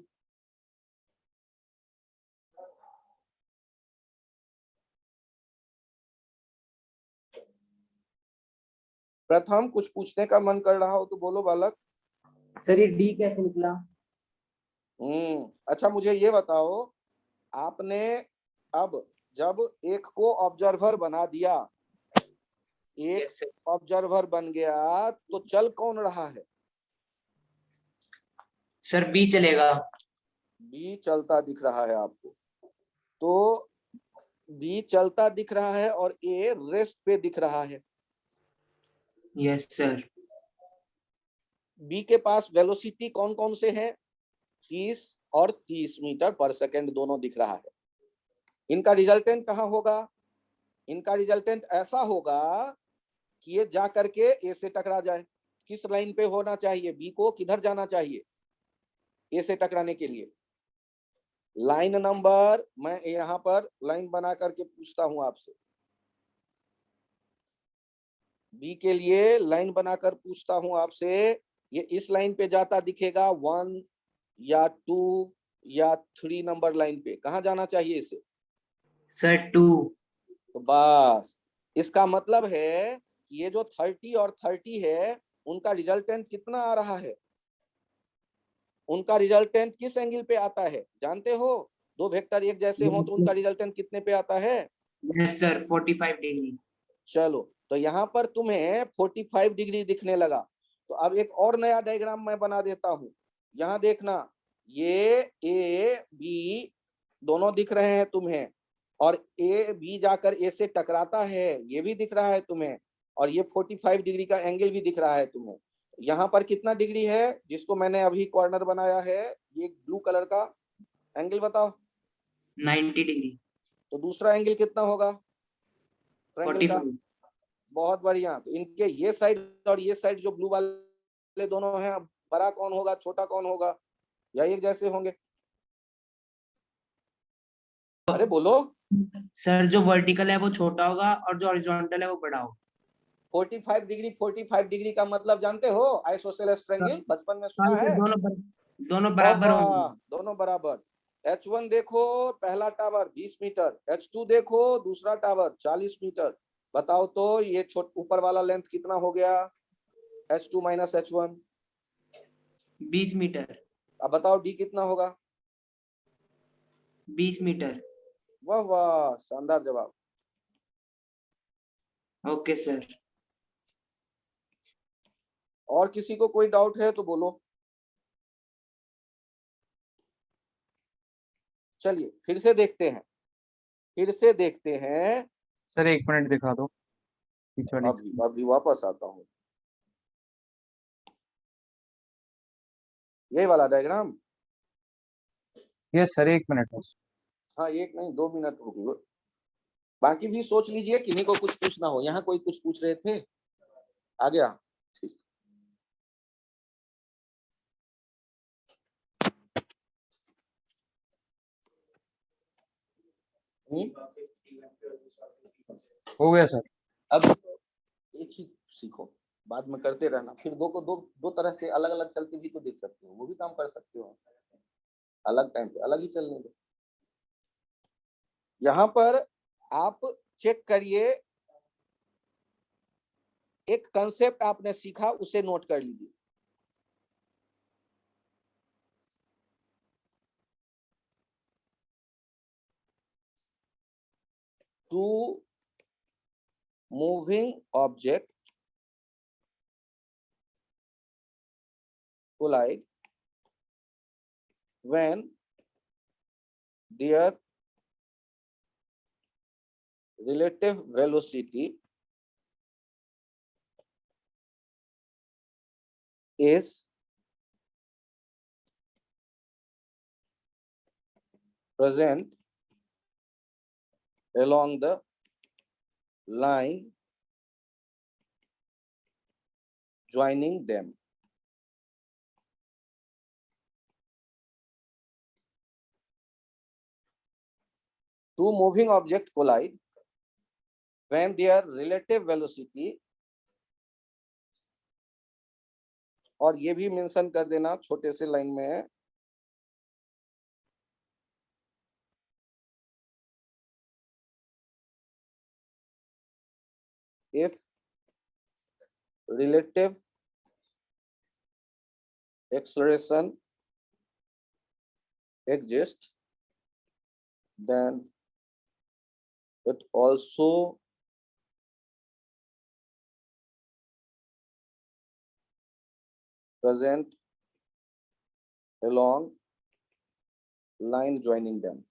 प्रथम कुछ पूछने का मन कर रहा हो तो बोलो बालक। सर ये डी कैसे निकला? अच्छा मुझे ये बताओ, आपने अब जब एक को ऑब्जर्वर बना दिया, एक यस सर। ऑब्जर्वर बन गया, तो चल कौन रहा है? सर बी चलेगा। बी चलता दिख रहा है आपको, तो बी चलता दिख रहा है और ए रेस्ट पे दिख रहा है। Yes sir. बी के पास वेलोसिटी कौन कौन से हैं? 30 और 30 मीटर पर सेकंड दोनों दिख रहा है। इनका रिजल्टेंट कहाँ होगा? इनका रिजल्टेंट ऐसा होगा कि ये जा करके ए से टकरा जाए। किस लाइन पे होना चाहिए? बी को किधर जाना चाहिए ए से टकराने के लिए? लाइन नंबर, मैं यहां पर लाइन बना करके पूछता हूं आपसे, बी के लिए लाइन बनाकर पूछता हूं आपसे, ये इस लाइन पे जाता दिखेगा 1 या 2 या 3 नंबर लाइन पे? कहां जाना चाहिए इसे? सर 2। तो बस इसका मतलब है कि ये जो 30 और 30 है, उनका रिजल्टेंट कितना आ रहा है? उनका रिजल्टेंट किस एंगल पे आता है जानते हो? दो वेक्टर एक जैसे हो तो उनका रिजल्टेंट कितने पे आता है? Yes sir 45 degree. चलो, तो यहाँ पर तुम्हें 45 डिग्री दिखने लगा। तो अब एक और नया डायग्राम मैं बना देता हूं। यहाँ देखना, ये ए बी दोनों दिख रहे हैं तुम्हें, और ए बी जाकर ए से टकराता है, ये भी दिख रहा है तुम्हें, और ये 45 डिग्री का एंगल भी दिख रहा है तुम्हें। यहाँ पर कितना डिग्री है जिसको मैंने अभी कॉर्नर बनाया है, ये ब्लू कलर का एंगल बताओ? 90 डिग्री। तो दूसरा एंगल कितना होगा ट्रायंगल का? 45। बहुत बढ़िया। तो इनके ये साइड और ये साइड जो ब्लू वाले दोनों हैं, बड़ा कौन होगा छोटा कौन होगा, या एक जैसे होंगे? अरे बोलो। सर जो वर्टिकल है वो छोटा होगा और जो हॉरिजॉन्टल है वो बड़ा होगा। 45 डिग्री का मतलब जानते हो? आइसोसेलेस ट्रायंगल बचपन में सुना है? दोनों वाह बराबर होंगे। वाह, दोनों बराबर। H1 देखो, पहला टावर 20 मीटर, H2 देखो दूसरा टावर 40 मीटर। बताओ तो ये छोट ऊपर वाला लेंथ कितना हो गया? H2 minus H1। 20 मीटर। अब बताओ डी कितना होगा? 20 मीटर। वाह वाह, शानदार जवाब। Okay sir. और किसी को कोई डाउट है तो बोलो। चलिए फिर से देखते हैं, फिर से देखते हैं। सर 1 मिनट दिखा दो पीछे वाली अभी अभी वापस आता हूँ। यही वाला डायग्राम? यस सर 1 मिनट बस। हाँ, एक नहीं 2 मिनट रुकिए। बाकी भी सोच लीजिए, किन्हीं को कुछ पूछना हो। यहाँ कोई कुछ पूछ रहे थे, आ गया? ठीक। हो गया सर। अब एक ही सीखो, बाद में करते रहना। फिर दो को दो दो तरह से अलग अलग चलते भी तो देख सकते हो, वो भी काम कर सकते हो। अलग टाइम पे अलग ही चलने दो। यहाँ पर आप चेक करिए, एक कंसेप्ट आपने सीखा उसे नोट कर लीजिए। Two moving object collide when their relative velocity is present along the line joining them. Two moving objects collide when their relative velocity, और ये भी मेंशन कर देना छोटे से लाइन में है, if relative acceleration exists, then it also present along line joining them.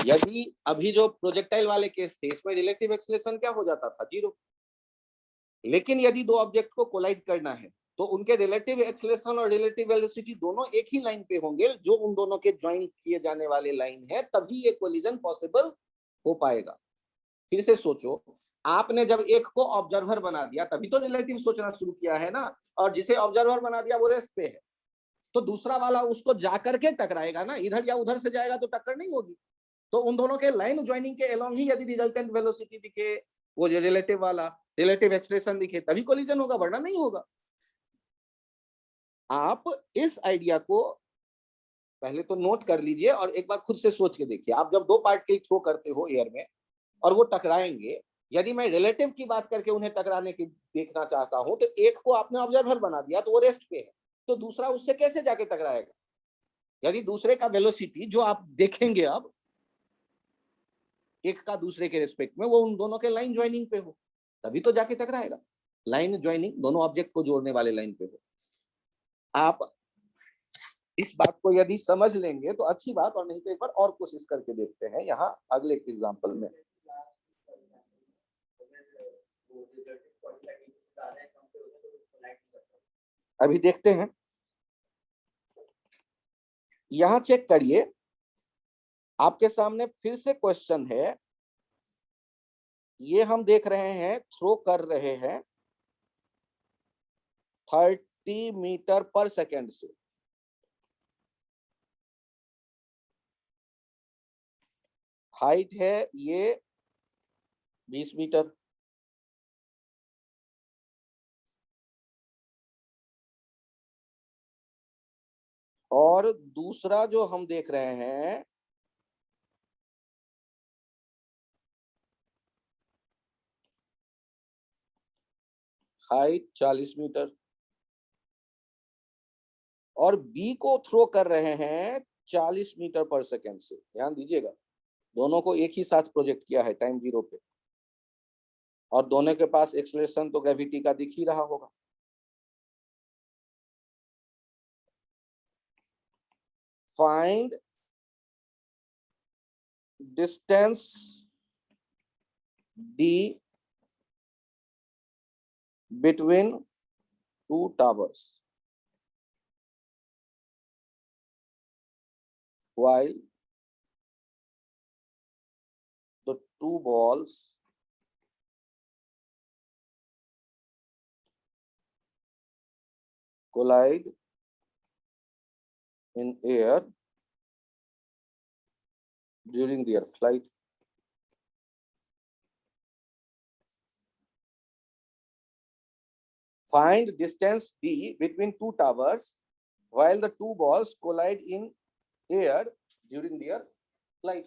यदि अभी जो प्रोजेक्टाइल वाले केस थे इसमें रिलेटिव एक्सेलरेशन क्या हो जाता था, 0। लेकिन यदि दो ऑब्जेक्ट को कोलाइड करना है तो उनके रिलेटिव एक्सेलरेशन और रिलेटिव वेलोसिटी दोनों एक ही लाइन पे होंगे, जो उन दोनों के ज्वाइन किए जाने वाले लाइन है, तभी ये कोलिजन पॉसिबल हो पाएगा। फिर से सोचो, आपने जब एक को ऑब्जर्वर बना दिया तभी तो रिलेटिव सोचना शुरू किया है ना, और जिसे ऑब्जर्वर बना दिया वो रेस्ट पे है, तो दूसरा वाला उसको जाकर के टकराएगा ना, इधर या उधर से जाएगा तो टक्कर नहीं होगी। तो उन दोनों के लाइन ज्वाइनिंग के अलोंग ही यदि रिजल्टेंट वेलोसिटी दिखे, वो जो रिलेटिव वाला रिलेटिव एक्सप्रेशन दिखे, तभी कोलिजन होगा, वरना नहीं होगा। आप इस आइडिया को पहले तो नोट कर लीजिए और एक बार खुद से सोच के देखिए। आप जब दो पार्टिकल थ्रो करते हो एयर में और वो टकराएंगे, यदि मैं रिलेटिव की बात करके उन्हें टकराने की देखना चाहता हूं, तो एक को आपने ऑब्जर्वर बना दिया तो वो रेस्ट पे है, तो दूसरा उससे कैसे जाके टकराएगा? यदि दूसरे का वेलोसिटी जो आप देखेंगे अब एक का दूसरे के रिस्पेक्ट में, वो उन दोनों के लाइन ज्वाइनिंग पे हो, तभी तो जाके टकराएगा। लाइन ज्वाइनिंग दोनों ऑब्जेक्ट को जोड़ने वाले लाइन पे हो। आप इस बात को यदि समझ लेंगे तो अच्छी बात, और नहीं तो एक बार और कोशिश करके देखते हैं यहाँ अगले एग्जांपल में। अभी देखते हैं, यहां चेक करिए, आपके सामने फिर से क्वेश्चन है। ये हम देख रहे हैं थ्रो कर रहे हैं 30 मीटर पर सेकेंड से। हाइट है ये 20 मीटर, और दूसरा जो हम देख रहे हैं हाइट 40 मीटर, और बी को थ्रो कर रहे हैं 40 मीटर पर सेकेंड से। ध्यान दीजिएगा, दोनों को एक ही साथ प्रोजेक्ट किया है टाइम 0 पे, और दोनों के पास एक्सेलरेशन तो ग्रेविटी का दिख ही रहा होगा। Find distance D between two towers while the two balls collide in air during their flight. Find distance d between two towers while the two balls collide in air during their flight.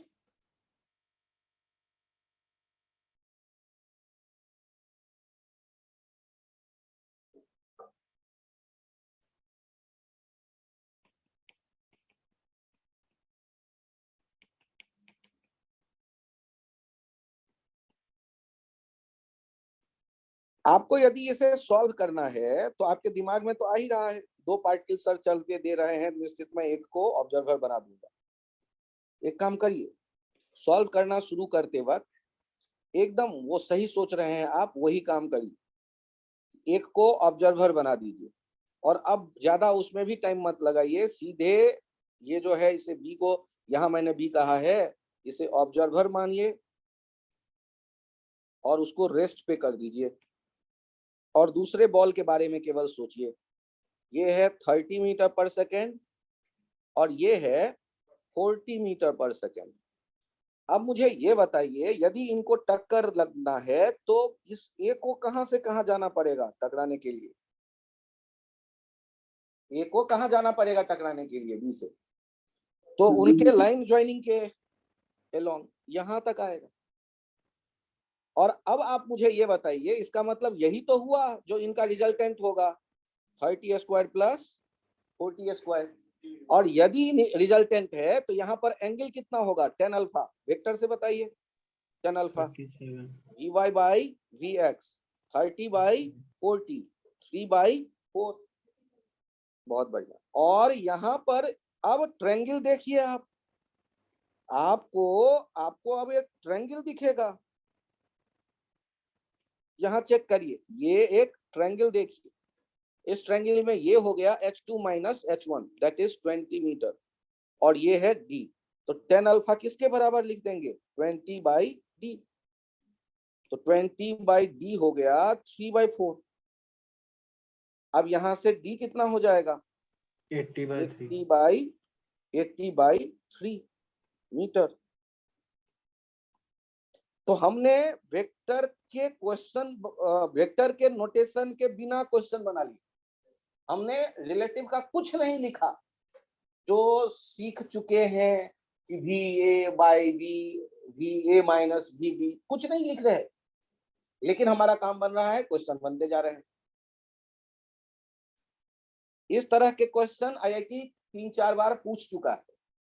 आपको यदि इसे सॉल्व करना है तो आपके दिमाग में तो आ ही रहा है, दो पार्टिकल सर चल के दे रहे हैं, निश्चित में एक को ऑब्जर्वर बना दूंगा। एक काम करिए, सॉल्व करना शुरू करते वक्त एकदम वो सही सोच रहे हैं आप, वही काम करिए, एक को ऑब्जर्वर बना दीजिए, और अब ज्यादा उसमें भी टाइम मत लगाइए, सीधे ये जो है इसे बी को, यहां मैंने बी कहा है, इसे ऑब्जर्वर मानिए और उसको रेस्ट पे कर दीजिए, और दूसरे बॉल के बारे में केवल सोचिए। ये है 30 मीटर पर सेकेंड और ये है 40 मीटर पर सेकेंड। अब मुझे ये बताइए, यदि इनको टक्कर लगना है तो इस ए को कहां से कहां जाना पड़ेगा टकराने के लिए? ए को कहां जाना पड़ेगा टकराने के लिए? बी से। तो उनके लाइन ज्वाइनिंग के एलोंग यहां तक आएगा। और अब आप मुझे ये बताइए, इसका मतलब यही तो हुआ जो इनका रिजल्टेंट होगा 30 स्क्वायर प्लस 40 स्क्वायर। और यदि रिजल्टेंट है तो यहाँ पर एंगल कितना होगा, tan अल्फा। वेक्टर से बताइए, tan alpha 37 vy by vx 30 by 40 3/4। बहुत बढ़िया। और यहाँ पर अब ट्रायंगल देखिए आप, आपको अब एक ट्रायंगल दिखेगा। यहाँ चेक करिए, ये एक ट्रायंगल देखिए, इस ट्रायंगल में ये हो गया h2 minus h1 that is 20 metre, और ये है d। तो tan अल्फा किसके बराबर लिख देंगे, 20 बाई d। तो 20 बाई d हो गया 3/4। अब यहां से d कितना हो जाएगा, 80/3 80 बाई 3 मीटर। तो हमने वेक्टर के क्वेश्चन, वेक्टर के नोटेशन के बिना क्वेश्चन बना लिए। हमने रिलेटिव का कुछ नहीं लिखा, जो सीख चुके हैं कि V A by V, V A minus V B, कुछ नहीं लिख रहे, लेकिन हमारा काम बन रहा है, क्वेश्चन बनते जा रहे हैं। इस तरह के क्वेश्चन आईआईटी 3-4 बार पूछ चुका है।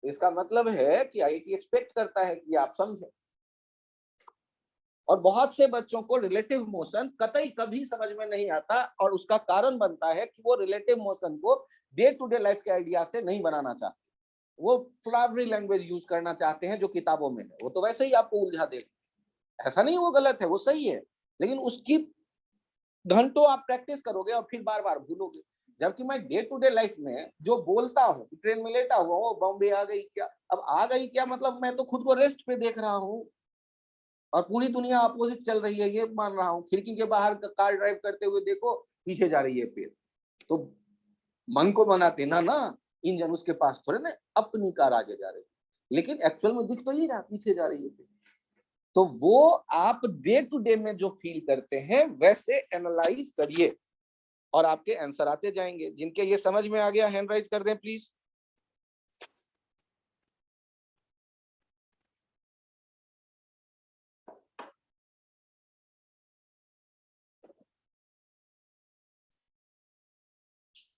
इसका मतलब है कि आईआईटी एक्सपेक्ट करता है कि आप समझें। और बहुत से बच्चों को रिलेटिव मोशन कतई कभी समझ में नहीं आता, और उसका कारण बनता है कि वो रिलेटिव मोशन को डे टू डे लाइफ के आइडिया से नहीं बनाना चाहते, वो फ्लावरी लैंग्वेज यूज करना चाहते हैं जो किताबों में है। वो तो वैसे ही आपको उलझा देगा, ऐसा नहीं वो गलत है, वो सही है, लेकिन उसकी घंटों आप प्रैक्टिस करोगे और फिर बार बार भूलोगे। जबकि मैं डे टू डे लाइफ में जो बोलता हूँ, ट्रेन में लेटा हुआ हूँ, बॉम्बे आ गई क्या, अब आ गई क्या मतलब मैं तो खुद को रेस्ट पे देख रहा हूँ और पूरी दुनिया अपोजिट चल रही है ये मान रहा हूँ। खिड़की के बाहर कार ड्राइव करते हुए देखो, पीछे जा रही है पेड़, तो मन को बनाते ना इंजन उसके पास थोड़े ना, अपनी कार आगे जा रही है, लेकिन एक्चुअल में दिख तो ये रहा पीछे जा रही है पेड़। तो वो आप डे टू डे में जो फील करते हैं वैसे एनालाइज करिए और आपके आंसर आते जाएंगे। जिनके ये समझ में आ गया हैंड राइज कर दें प्लीज।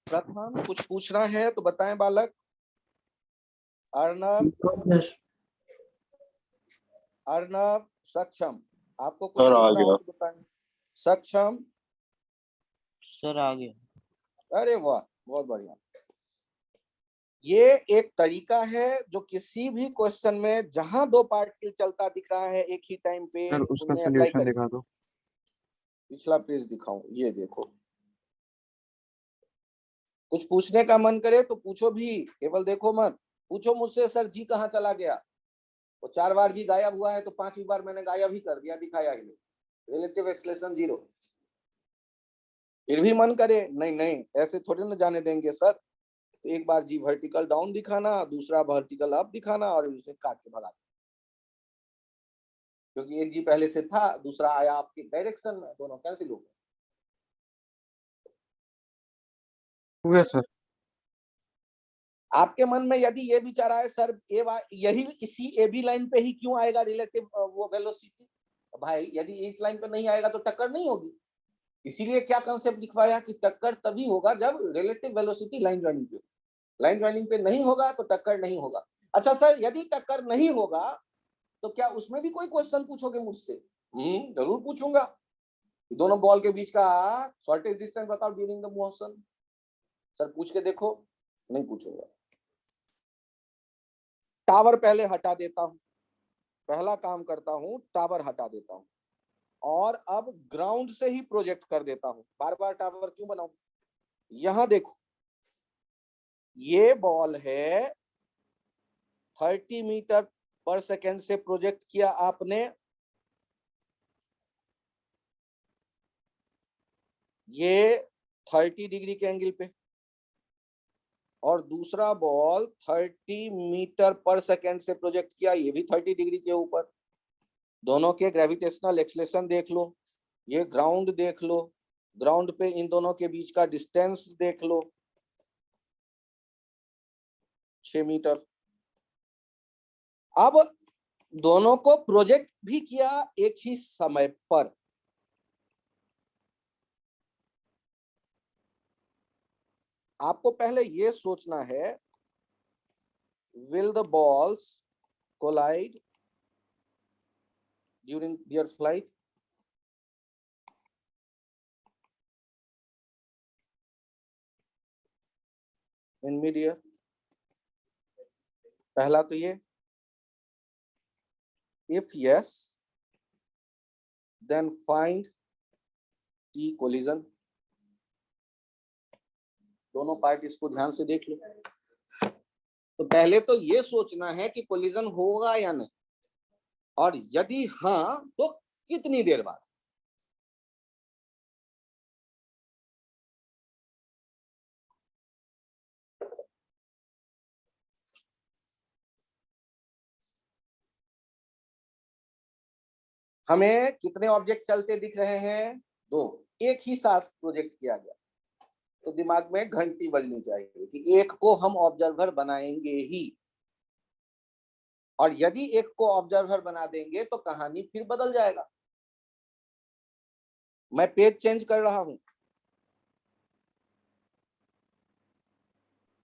प्रथम कुछ पूछना है तो बताएं बालक। अर्णव, अर्णव, सक्षम, आपको कुछ सर, आ पूछना हो गया। तो बताएं। सक्षम, सर आ गया। अरे वाह, बहुत बढ़िया। ये एक तरीका है जो किसी भी क्वेश्चन में जहां 2 पार्टिकल चलता दिख रहा है एक ही टाइम पे, सर उसका उनमें अप्लाई सोल्यूशन करें। दिखा दो। पिछला पेज दिखाऊं, ये देखो। कुछ पूछने का मन करे तो पूछो भी, केवल देखो मत। पूछो मुझसे सर जी कहाँ चला गया, वो 4 बार जी गायब हुआ है तो 5वीं बार मैंने गायब ही कर दिया, दिखाया ही नहीं। Relative acceleration 0। फिर भी मन करे, नहीं नहीं ऐसे थोड़े ना जाने देंगे सर, तो एक बार जी वर्टिकल डाउन दिखाना, दूसरा वर्टिकल अप दिखाना और उसे काट के भगा, क्योंकि एक जी पहले से था, दूसरा आया आपके डायरेक्शन में, दोनों कैंसिल हो गए। हो गया सर। आपके मन में यदि ये विचार आए सर यही इसी ए बी लाइन पे ही क्यों आएगा रिलेटिव वो वेलोसिटी, भाई यदि इस लाइन पे नहीं आएगा तो टक्कर नहीं होगी। इसीलिए क्या कंसेप्ट लिखवाया कि टक्कर तभी होगा जब रिलेटिव वेलोसिटी लाइन ज्वाइनिंग पे, लाइन ज्वाइनिंग पे नहीं होगा तो टक्कर नहीं होगा। अच्छा सर, यदि टक्कर नहीं होगा तो क्या उसमें भी कोई क्वेश्चन पूछोगे मुझसे? जरूर पूछूंगा। दोनों बॉल के बीच का शॉर्टेज डिस्टेंस बताओ ड्यूरिंग द मोशन। सर पूछ के देखो, नहीं पूछूंगा। टावर पहले हटा देता हूं, पहला काम करता हूं टावर हटा देता हूं, और अब ग्राउंड से ही प्रोजेक्ट कर देता हूं। बार बार टावर क्यों बनाऊं? यहां देखो, ये बॉल है 30 मीटर पर सेकेंड से प्रोजेक्ट किया आपने, ये 30 डिग्री के एंगल पे, और दूसरा बॉल 30 मीटर पर सेकेंड से प्रोजेक्ट किया, ये भी 30 डिग्री के ऊपर। दोनों के ग्रेविटेशनल एक्सेलरेशन देख लो, ये ग्राउंड देख लो, ग्राउंड पे इन दोनों के बीच का डिस्टेंस देख लो 6 मीटर। अब दोनों को प्रोजेक्ट भी किया एक ही समय पर। आपको पहले ये सोचना है, will the balls collide during their flight? In mid-air? पहला तो ये, if yes, then find T collision। दोनों पार्ट इसको ध्यान से देख लो। तो पहले तो ये सोचना है कि कोलिजन होगा या नहीं, और यदि हाँ तो कितनी देर बाद। हमें कितने ऑब्जेक्ट चलते दिख रहे हैं? 2। एक ही साथ प्रोजेक्ट किया गया, तो दिमाग में घंटी बजनी चाहिए कि एक को हम ऑब्जर्वर बनाएंगे ही, और यदि एक को ऑब्जर्वर बना देंगे तो कहानी फिर बदल जाएगा। मैं पेज चेंज कर रहा हूं।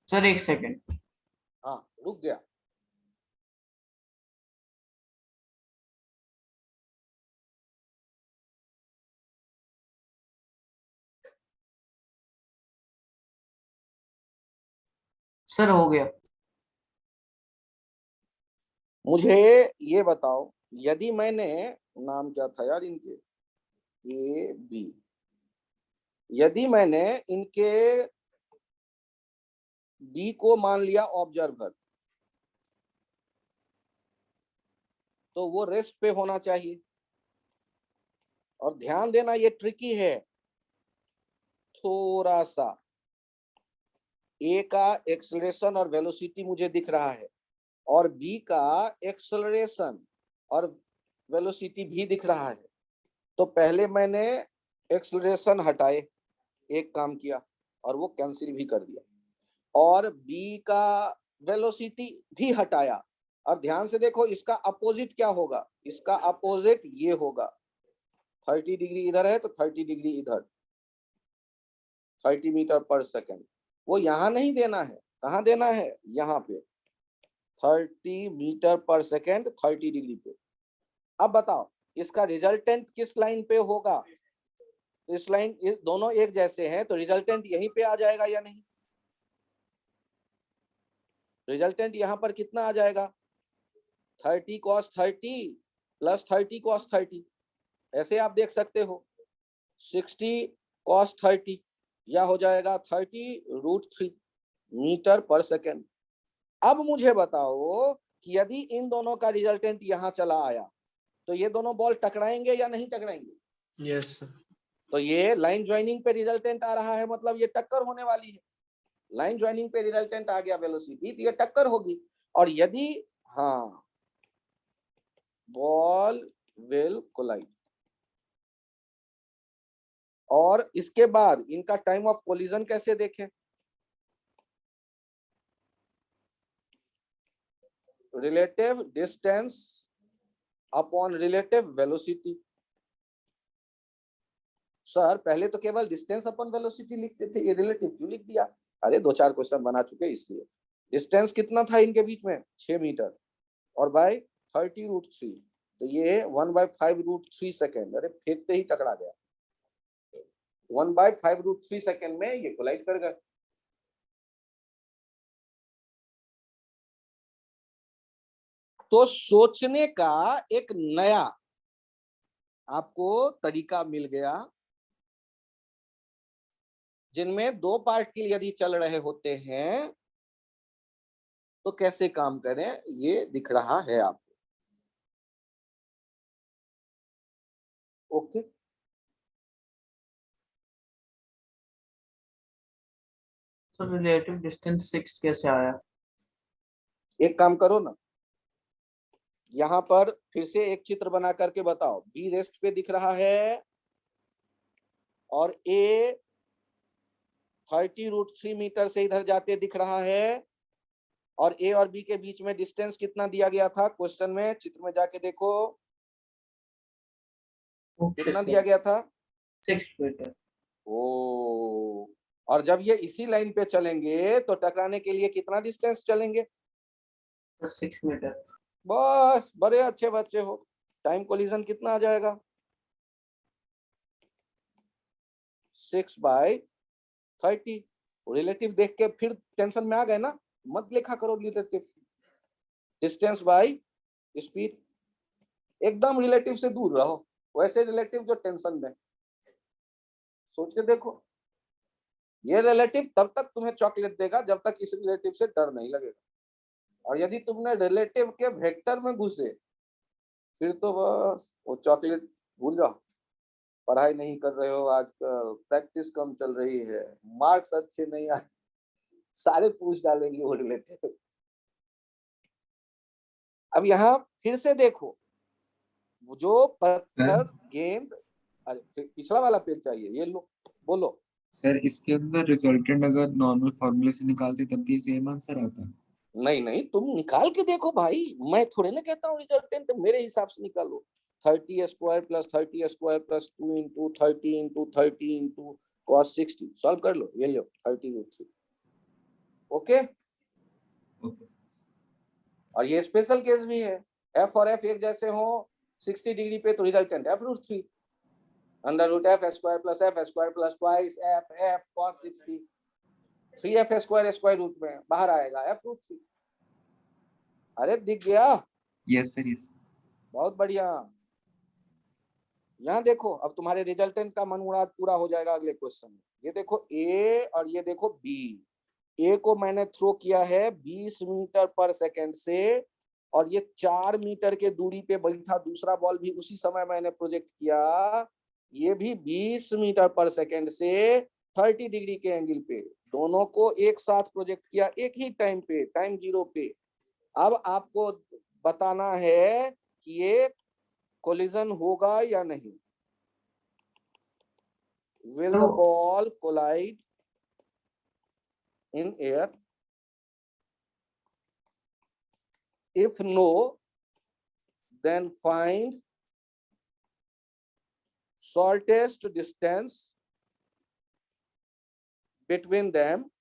Sir 1 second. हाँ, रुक गया। सर हो गया। मुझे ये बताओ, यदि मैंने, नाम क्या था यार इनके, ए बी, यदि मैंने इनके बी को मान लिया ऑब्जर्वर, तो वो रेस्ट पे होना चाहिए। और ध्यान देना, ये ट्रिकी है थोड़ा सा। ए का एक्सेलरेशन और वेलोसिटी मुझे दिख रहा है, और बी का एक्सेलरेशन और वेलोसिटी भी दिख रहा है। तो पहले मैंने एक्सेलरेशन हटाए, एक काम किया, और वो कैंसिल भी कर दिया, और बी का वेलोसिटी भी हटाया। और ध्यान से देखो, इसका अपोजिट क्या होगा? इसका अपोजिट ये होगा। 30 डिग्री इधर है तो 30 डिग्री इधर, 30 मीटर पर सेकेंड। वो यहां नहीं देना है, कहां देना है? यहाँ पे 30 मीटर पर सेकेंड 30 डिग्री पे। अब बताओ इसका रिजल्टेंट किस लाइन पे होगा? इस लाइन, इस दोनों एक जैसे हैं तो रिजल्टेंट यहीं पे आ जाएगा या नहीं? रिजल्टेंट यहां पर कितना आ जाएगा? 30 cos 30 प्लस 30 cos 30। ऐसे आप देख सकते हो 60 cos 30, या हो जाएगा 30√3 मीटर पर सेकेंड। अब मुझे बताओ कि यदि इन दोनों का रिजल्टेंट यहां चला आया तो ये दोनों बॉल टकराएंगे या नहीं टकराएंगे? Yes sir. तो ये लाइन ज्वाइनिंग पे रिजल्टेंट आ रहा है, मतलब ये टक्कर होने वाली है। लाइन ज्वाइनिंग पे रिजल्टेंट आ गया वेलोसिटी, तो ये टक्कर होगी। और यदि हाँ, बॉल विल कोलाइड, और इसके बाद इनका टाइम ऑफ कोलिजन कैसे देखें? Relative distance upon relative velocity. Sir पहले तो केवल डिस्टेंस अपॉन वेलोसिटी लिखते थे, ये रिलेटिव क्यों लिख दिया? अरे 2-4 क्वेश्चन बना चुके इसलिए। डिस्टेंस कितना था इनके बीच में? 6 मीटर, और बाय 30√3, तो ये 1/5√3 सेकेंड। अरे फेंकते ही टकरा गया। 1/5√3 सेकेंड में ये कोलाइड कर गए। तो सोचने का एक नया आपको तरीका मिल गया, जिनमें 2 पार्टिकल यदि चल रहे होते हैं तो कैसे काम करें, ये दिख रहा है आपको। ओके, सर रिलेटिव डिस्टेंस 6 कैसे आया? एक काम करो ना, यहां पर फिर से एक चित्र बना करके बताओ। बी रेस्ट पे दिख रहा है, और ए 30√3 मीटर से इधर जाते दिख रहा है, और ए और बी के बीच में डिस्टेंस कितना दिया गया था क्वेश्चन में, चित्र में जाके देखो कितना दिया गया था 6 मीटर। ओ, और जब ये इसी लाइन पे चलेंगे तो टकराने के लिए कितना डिस्टेंस चलेंगे? 6 मीटर। बस, बड़े अच्छे बच्चे हो। टाइम कोलिजन कितना आ जाएगा? 6/30। रिलेटिव देख के फिर टेंशन में आ गए ना, मत लिखा करो रिलेटिव, डिस्टेंस बाय स्पीड। एकदम रिलेटिव से दूर रहो, वैसे रिलेटिव जो टेंशन में। सोच के देखो, ये रिलेटिव तब तक तुम्हें चॉकलेट देगा जब तक इस रिलेटिव से डर नहीं लगेगा, और यदि तुमने रिलेटिव के वेक्टर में घुसे फिर तो बस वो चॉकलेट भूल जाओ। पढ़ाई नहीं कर रहे हो आजकल, प्रैक्टिस कम चल रही है, मार्क्स अच्छे नहीं आए, सारे पूछ डालेंगे वो रिलेटिव। अब यहाँ फिर से देखो, वो जो पत्थर गेंद, अरे पिछला वाला पेज चाहिए, ये लो, बोलो। सर इसके अंदर रिजल्टेंट अगर नॉर्मल फॉर्मूले से निकालते तब भी सेम आंसर आता। नहीं नहीं, तुम निकाल के देखो भाई, मैं थोड़े ना कहता हूँ रिजल्टेंट, मेरे हिसाब से निकालो। 30 square plus 30 square plus 2 into 30 into 30 into cos 60 solve कर लो, ये लो 30√3। ओके, और ये स्पेशल केस भी है, f और f एक जैसे हो 60 डिग्री पे तो resultant f√3 √f square plus f square plus twice f cos 60 3f square square root में बाहर आएगा f√3। अरे दिख गया? Yes sir, yes. बहुत बढ़िया। यहाँ देखो, अब तुम्हारे रिजल्टेंट का मनमुराद पूरा हो जाएगा अगले क्वेश्चन में। ये देखो ए और ये देखो बी। ए को मैंने थ्रो किया है 20 मीटर पर सेकंड से, और ये 4 मीटर के दूरी पे बैठा दूसरा बॉल भी उसी समय मैंने प्रोजेक्ट किया, ये भी 20 मीटर पर सेकंड से 30 डिग्री के एंगल पे, दोनों को एक साथ प्रोजेक्ट किया एक ही टाइम पे, टाइम 0 पे। अब आपको बताना है कि ये कोलिजन होगा या नहीं। Will the ball collide in air? If no, then find shortest distance between them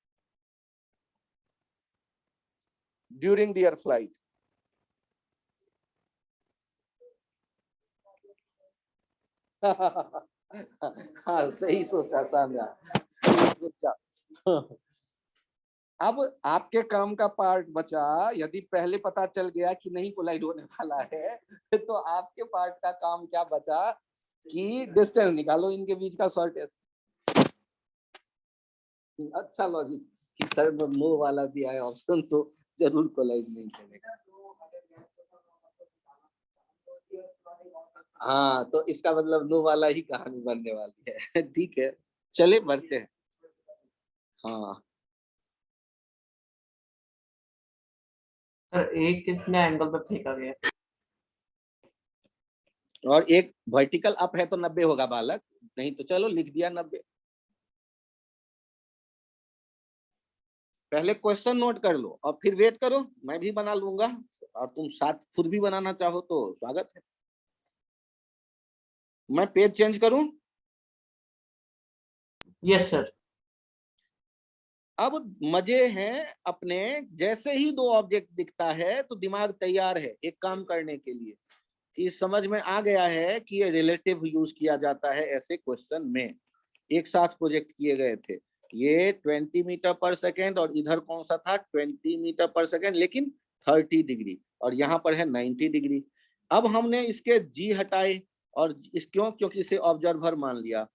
during their flight. हाँ, सही सोचा सामने, सोचा। अब आपके काम का पार्ट बचा, यदि पहले पता चल गया कि नहीं कोलाइड होने वाला है तो आपके पार्ट का काम क्या बचा कि डिस्टेंस निकालो इनके बीच का शॉर्टेस्ट। अच्छा लॉजिक कि सर में नो वाला दिया है ऑप्शन तो जरूर कोलाइड नहीं करेगा। हाँ, तो इसका मतलब नो वाला ही कहानी बनने वाली है। ठीक है, चले बढ़ते हैं। हाँ, सर एक किसने एंगल पे फेंका गया? और एक वर्टिकल अप है तो 90 होगा बालक, नहीं तो चलो लिख दिया 90। पहले क्वेश्चन नोट कर लो और फिर वेट करो, मैं भी बना लूंगा, और तुम साथ खुद भी बनाना चाहो तो स्वागत है। मैं पेज चेंज करूं? Yes sir. अब मजे हैं अपने, जैसे ही दो ऑब्जेक्ट दिखता है तो दिमाग तैयार है एक काम करने के लिए, कि समझ में आ गया है कि ये रिलेटिव यूज किया जाता है ऐसे क्वेश्चन में। एक साथ प्रोजेक्ट किए गए थे, ये 20 मीटर पर सेकेंड और इधर कौन सा था 20 मीटर पर सेकेंड, लेकिन 30 डिग्री, और यहाँ पर है 90 डिग्री। अब हमने इसके जी हटाए, और इस क्यों, क्योंकि इसे ऑब्जर्वर मान लिया।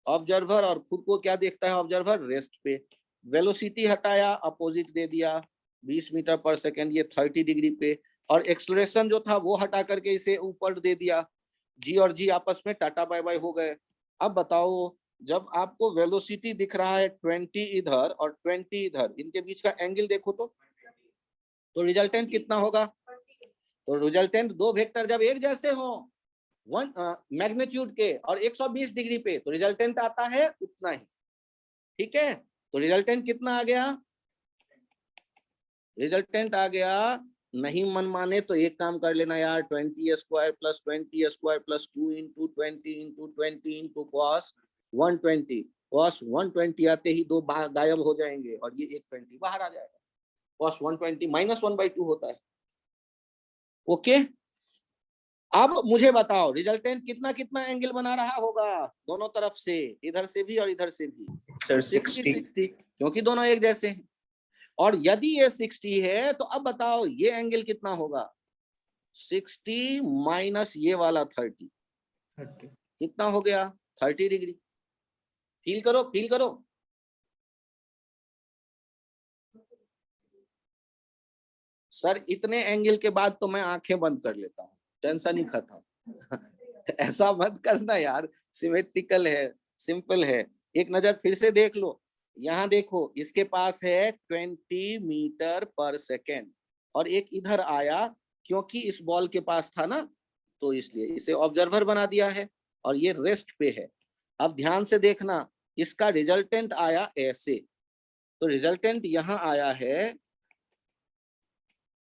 ऑब्जर्वर, और खुद को क्या देखता है ऑब्जर्वर, रेस्ट पे। वेलोसिटी हटाया, अपोजिट दे दिया 20 मीटर पर सेकेंड, ये 30 डिग्री पे। और एक्सलेरेशन जो था वो हटा करके इसे ऊपर दे दिया, जी और जी आपस में टाटा बाय बाय हो गए। अब बताओ, जब आपको वेलोसिटी दिख रहा है 20 इधर और 20 इधर, इनके बीच का एंगल देखो तो रिजल्टेंट कितना होगा? तो रिजल्टेंट दो वेक्टर जब एक जैसे हो, वन मैग्नीट्यूड के और 120 डिग्री पे, तो रिजल्टेंट आता है उतना ही। ठीक है, तो रिजल्टेंट कितना आ गया? रिजल्टेंट आ गया, नहीं मन माने तो एक काम कर लेना यार, 20 square plus 20 square plus 2 into 20 into cos 120, cos 120 आते ही दो गायब हो जाएंगे और ये 120 बाहर आ जाएगा, कॉस 120 माइनस 1/2 होता है। ओके, अब मुझे बताओ रिजल्टेंट कितना कितना एंगल बना रहा होगा दोनों तरफ से, इधर से भी और इधर से भी? सर 60, क्योंकि दोनों एक जैसे हैं। और यदि ये 60 है तो अब बताओ ये एंगल कितना होगा? 60 माइनस ये वाला 30 कितना हो गया? 30 डिग्री। फील करो, फील करो। सर इतने एंगल के बाद तो मैं आंखें बंद कर लेता हूँ, टेंशन ही खत्म। ऐसा मत करना यार, सिमेट्रिकल है, सिंपल है। एक नजर फिर से देख लो, यहाँ देखो इसके पास है 20 मीटर पर सेकेंड और एक इधर आया, क्योंकि इस बॉल के पास था ना तो इसलिए इसे ऑब्जर्वर बना दिया है और ये रेस्ट पे है। अब ध्यान से देखना, इसका रिजल्टेंट आया ऐसे, तो रिजल्टेंट यहाँ आया है,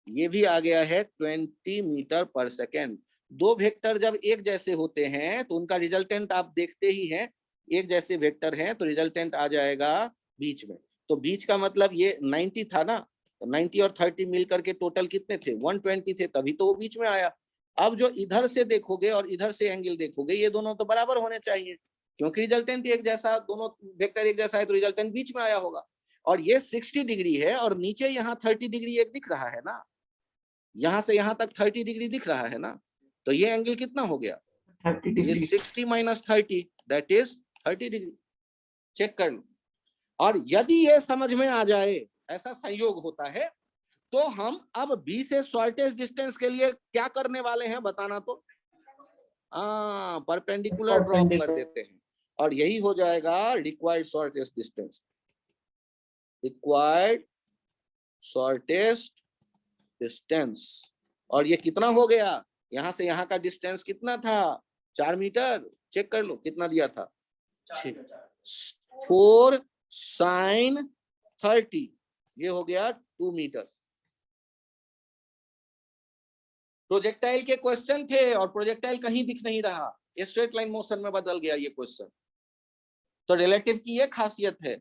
ये भी आ गया है 20 मीटर पर सेकेंड। दो वेक्टर जब एक जैसे होते हैं तो उनका रिजल्टेंट आप देखते ही हैं, एक जैसे वेक्टर हैं तो रिजल्टेंट आ जाएगा बीच में। तो बीच का मतलब ये 90 था ना, तो 90 और 30 मिलकर के टोटल कितने थे? 120 थे, तभी तो वो बीच में आया। अब जो इधर से देखोगे और इधर से एंगल देखोगे, ये दोनों तो बराबर होने चाहिए, क्योंकि रिजल्टेंट एक जैसा, दोनों वेक्टर एक जैसा है तो रिजल्टेंट बीच में आया होगा। और ये 60 डिग्री है और नीचे यहाँ 30 डिग्री एक दिख रहा है ना, यहाँ से यहाँ तक 30 डिग्री दिख रहा है ना, तो ये एंगल कितना हो गया? 30 ये degree. 60 minus 30 that is 30 degree. Check कर लो। और यदि ये समझ में आ जाए, ऐसा संयोग होता है, तो हम अब B से शॉर्टेस्ट डिस्टेंस के लिए क्या करने वाले हैं बताना तो? परपेंडिकुलर ड्रॉप कर देते हैं और यही हो जाएगा required shortest distance. Required shortest distance, और ये कितना हो गया? यहां से यहां का डिस्टेंस कितना था? 4 मीटर। चेक कर लो कितना दिया था? 4 sin 30, ये हो गया 2 मीटर। प्रोजेक्टाइल के क्वेश्चन थे और प्रोजेक्टाइल कहीं दिख नहीं रहा, स्ट्रेट लाइन मोशन में बदल गया ये क्वेश्चन। तो रिलेटिव की ये खासियत है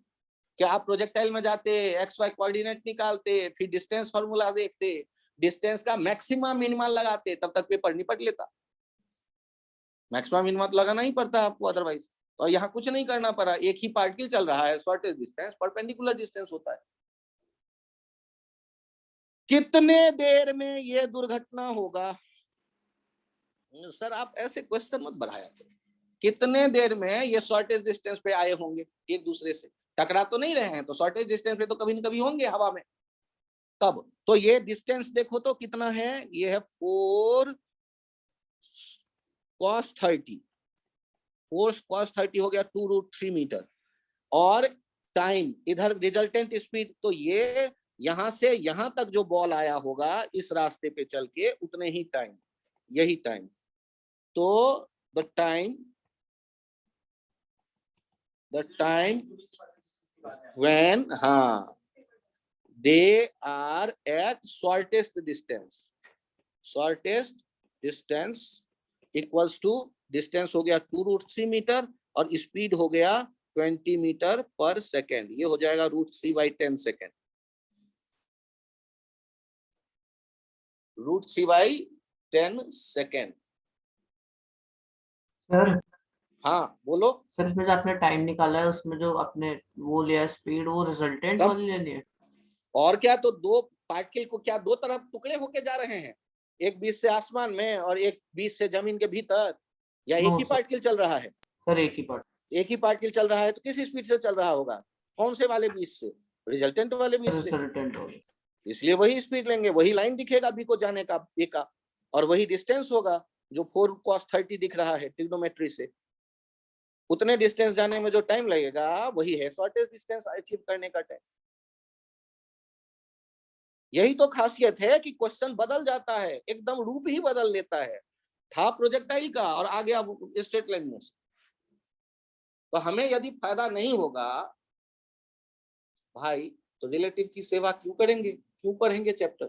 कि आप प्रोजेक्टाइल में जाते, एक्स वाई कोऑर्डिनेट निकालते, फिर डिस्टेंस फार्मूला देखते, डिस्टेंस का मैक्सिमम मिनिमम लगाते, तब तक पेपर निपट लेता। मैक्सिमम मिनिमम लगाना ही पड़ता है आपको अदरवाइज। और यहाँ कुछ नहीं करना पड़ा, एक ही पार्टिकल चल रहा है, शॉर्टेस्ट डिस्टेंस परपेंडिकुलर डिस्टेंस होता है। कितने देर में ये दुर्घटना होगा? सर आप ऐसे क्वेश्चन मत बढ़ाया करो। कितने देर में ये शॉर्टेस्ट डिस्टेंस पे आए होंगे? एक दूसरे से टकरा तो नहीं रहे हैं, तो शॉर्टेस्ट डिस्टेंस पे तो कभी न कभी होंगे हवा में। तब तो ये डिस्टेंस देखो तो कितना है, ये है 4 cos 30, 4 cos 30 हो गया 2√3 मीटर। और टाइम, इधर रिजल्टेंट स्पीड, तो ये यहां से यहां तक जो बॉल आया होगा इस रास्ते पे चल के, उतने ही टाइम, यही टाइम। तो the time when they are at shortest distance equals to, distance हो गया 2√3 मीटर और स्पीड हो गया 20 मीटर पर सेकेंड, ये हो जाएगा √3/10 सेकेंड। √3/10 सेकेंड। सर हाँ बोलो। सर इसमें जो आपने टाइम निकाला है उसमें जो आपने वो लिया स्पीड, वो रिजल्टेंट कब? वाली लेनी है? और क्या, तो दो पार्टिकल को क्या दो तरफ टुकड़े होके जा रहे हैं, एक बीच से आसमान में और एक बीच से जमीन के भीतर, या एक ही पार्टिकल चल रहा है? सर एक ही पार्टिकल चल रहा है, तो किस स्पीड से चल रहा होगा? कौन से वाले बीच से? रिजल्टेंट वाले बीच से। रिजल्टेंट वाली। इसलिए वही स्पीड लेंगे, वही लाइन दिखेगा बी को जाने का, ए का, और वही डिस्टेंस होगा जो 4 cos 30 दिख रहा है ट्रिग्नोमेट्री से। उतने डिस्टेंस जाने में जो टाइम लगेगा वही है शॉर्टेस्ट डिस्टेंस अचीव करने का टाइम। यही तो खासियत है कि क्वेश्चन बदल जाता है, एकदम रूप ही बदल लेता है। था प्रोजेक्टाइल का और आ गया स्ट्रेट लाइन मोशन। तो हमें यदि फायदा नहीं होगा भाई, तो रिलेटिव की सेवा क्यों करेंगे? क्यों क्यों पढ़ेंगे चैप्टर?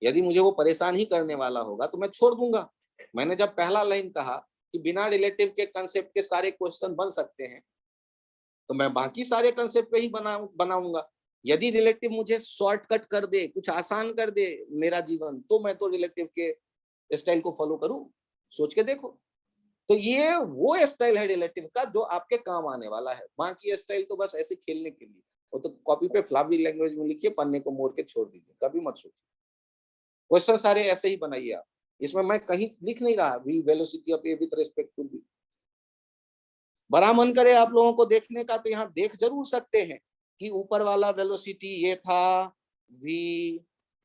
यदि मुझे वो परेशान ही करने वाला होगा तो मैं छोड़ दूंगा। मैंने जब पहला लाइन कहा कि बिना रिलेटिव के कंसेप्ट के सारे क्वेश्चन बन सकते हैं, तो मैं बाकी सारे कंसेप्ट पे ही बनाऊंगा। यदि रिलेटिव मुझे शॉर्टकट कर दे, कुछ आसान कर दे मेरा जीवन, तो मैं तो रिलेटिव के स्टाइल को फॉलो करूं। सोच के देखो, तो ये वो स्टाइल है रिलेटिव का जो आपके काम आने वाला है। बाकी स्टाइल तो बस ऐसे खेलने के लिए, वो तो कॉपी पे फ्लावरी लैंग्वेज में लिखिए, पन्ने को मोड़ के छोड़ दीजिए, कभी मत सोचिए। क्वेश्चन सारे ऐसे ही बनाइए आप। इसमें मैं कहीं लिख नहीं रहा V velocity of A with respect to B. बड़ा मन करे आप लोगों को देखने का तो यहाँ देख जरूर सकते हैं कि ऊपर वाला वेलोसिटी ये था वी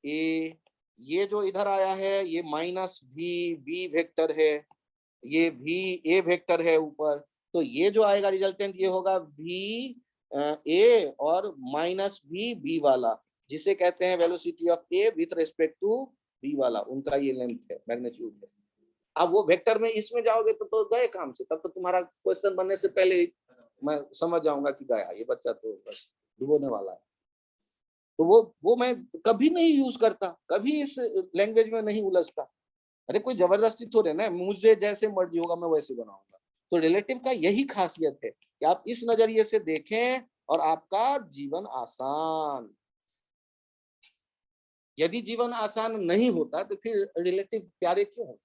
ए, ये जो इधर आया है ये माइनस वी बी वेक्टर है, ये वी ए वेक्टर है ऊपर, तो ये जो आएगा रिजल्टेंट ये होगा वी ए और माइनस वी बी वाला, जिसे कहते हैं velocity of A with respect to B वाला, उनका ये लेंथ है, मैग्नीट्यूड है। अब वो वेक्टर में इसमें जाओगे तो गए काम से, तब तो तुम्हारा क्वेश्चन बनने से पहले ही मैं समझ जाऊंगा कि गया ये बच्चा तो बस डुबोने वाला है। तो वो मैं कभी नहीं यूज करता, कभी इस लैंग्वेज में नहीं उलझता। अरे कोई जबरदस्ती थोड़े ना, मुझे जैसे मर्जी होगा मैं वैसे बनाऊंगा। तो रिलेटिव का यही खासियत है कि आप इस नजरिए से देखें और आपका जीवन आसान। यदि जीवन आसान नहीं होता तो फिर रिलेटिव प्यारे क्यों होते?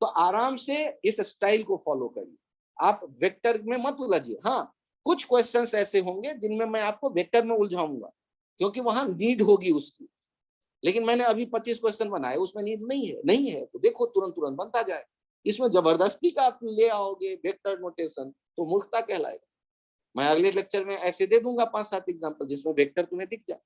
तो आराम से इस स्टाइल को फॉलो करिए, आप वेक्टर में मत उलझिए। हाँ, कुछ क्वेश्चंस ऐसे होंगे जिनमें मैं आपको वेक्टर में उलझाऊंगा क्योंकि वहां नीड होगी उसकी, लेकिन मैंने अभी 25 क्वेश्चन बनाए, उसमें नीड नहीं है तो देखो तुरंत तुरंत बनता जाए। इसमें जबरदस्ती का आप ले आओगे वेक्टर नोटेशन तो मूर्खता कहलाएगा। मैं अगले लेक्चर में ऐसे दे दूंगा 5-7 एग्जांपल जिसमें वेक्टर तुम्हें दिख जाए,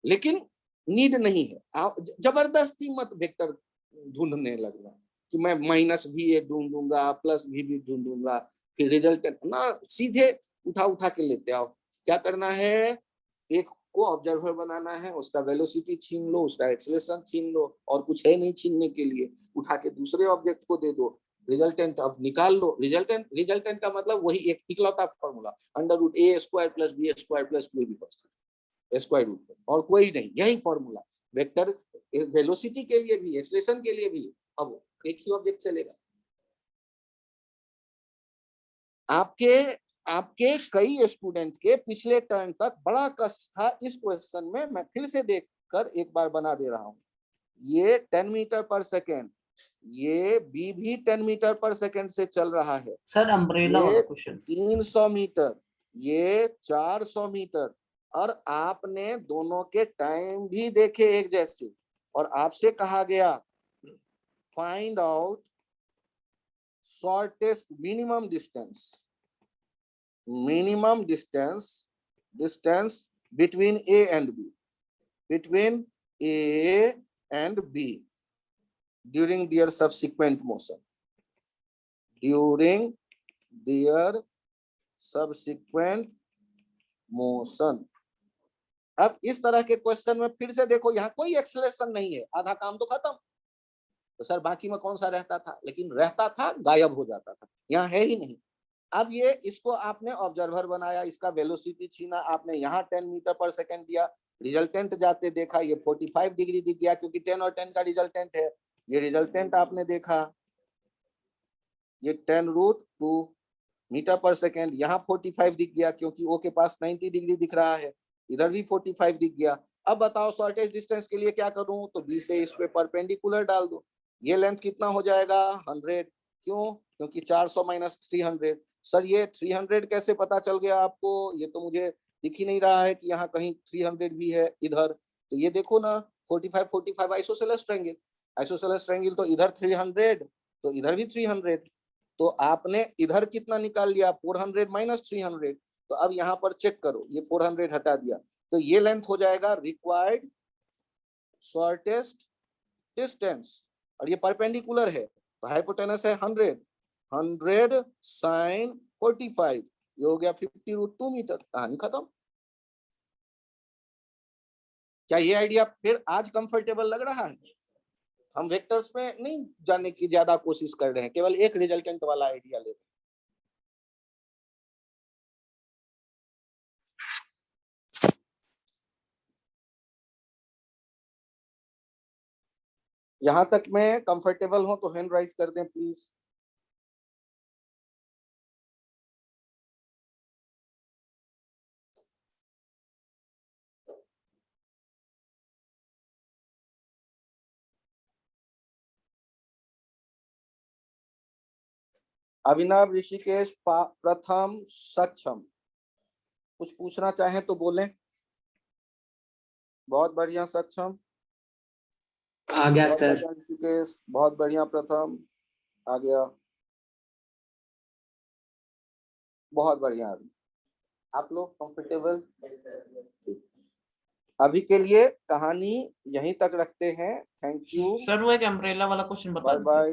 लेकिन नीड नहीं है। आप जबरदस्ती मत वेक्टर ढूंढने लगना कि मैं माइनस भी ए ढूंढूंगा प्लस भी ढूंढूंगा, फिर रिजल्ट ना सीधे उठा के लेते आओ। क्या करना है, एक को ऑब्जर्वर बनाना है, उसका वेलोसिटी छीन लो, उसका एक्सेलरेशन छीन लो, और कुछ है नहीं छीनने के लिए, उठा के दूसरे ऑब्जेक्ट को दे दो, रिजल्टेंट अब निकाल लो। रिजल्टेंट का मतलब वही एक इकलौता formula, √a² + b² + 2ab square root, और कोई नहीं, यही फॉर्मूला वेक्टर वेलोसिटी के लिए भी एक्सेलरेशन के लिए भी। अब एक ही ऑब्जेक्ट चलेगा। आपके कई स्टूडेंट के पिछले टर्म तक बड़ा कष्ट था इस क्वेश्चन में, मैं फिर से देखकर एक बार बना दे रहा हूं। ये 10 मीटर पर सेकेंड, ये बी भी 10 मीटर पर सेकेंड से चल रहा है। सर अम्ब्रेला वाला क्वेश्चन 300 मीटर, ये 400 मीटर, और आपने दोनों के टाइम भी देखे एक जैसे, और आपसे कहा गया find out shortest minimum distance between A and B during their subsequent motion। अब इस तरह के क्वेश्चन में फिर से देखो, यहाँ कोई एक्सेलरेशन नहीं है, आधा काम तो खत्म। तो सर बाकी में कौन सा रहता था? लेकिन रहता था, गायब हो जाता था, यहाँ है ही नहीं। अब ये इसको आपने ऑब्जर्वर बनाया, इसका वेलोसिटी छीना आपने, यहाँ 10 मीटर पर सेकेंड दिया, रिजल्टेंट जाते देखा ये 45 डिग्री दिख गया क्योंकि 10 और 10 का रिजल्टेंट है। ये रिजल्टेंट आपने देखा, ये 10√2 मीटर पर सेकेंड, यहाँ 45 दिख गया क्योंकि ओ के पास 90 डिग्री दिख रहा है, इधर भी 45 दिख गया। अब बताओ शॉर्टेज डिस्टेंस के लिए क्या करूं? तो बी से इस पे परपेंडिकुलर डाल दो। ये लेंथ कितना हो जाएगा? 100। क्यों? क्योंकि 400 - 300। सर ये 300 कैसे पता चल गया आपको? ये तो मुझे दिख ही नहीं रहा है कि यहाँ कहीं 300 भी है इधर। तो ये देखो ना, 45 आइसोसेलेस ट्रायंगल, तो इधर 300 तो इधर भी 300। तो आपने इधर कितना निकाल लिया? 400 - 300। तो अब यहाँ पर चेक करो, ये 400 हटा दिया, तो ये लेंथ हो जाएगा रिक्वायर्ड शॉर्टेस्ट डिस्टेंस, और ये परपेंडिकुलर है तो हाइपोटेनस है 100 sin 45, ये हो गया 50√2 मीटर। कहानी खत्म। क्या ये आइडिया फिर आज कंफर्टेबल लग रहा है? हम वेक्टर्स में नहीं जाने की ज्यादा कोशिश कर रहे हैं, केवल एक रिजल्टेंट वाला आइडिया ले रहे हैं। यहां तक में कंफर्टेबल हो तो हैंड राइज कर दें प्लीज। अभिनव, ऋषिकेश, प्रथम, सक्षम, कुछ पूछना चाहें तो बोलें। बहुत बढ़िया सक्षम, आ गया बहुत सर। बढ़िया ऋषिकेश, बहुत बढ़िया प्रथम, आ गया, बहुत बढ़िया। आप लोग कंफर्टेबल? ठीक। अभी के लिए कहानी यहीं तक रखते हैं। थैंक यू, सर वो एक अम्ब्रेला वाला क्वेश्चन बता बाय दीजिए। बाय।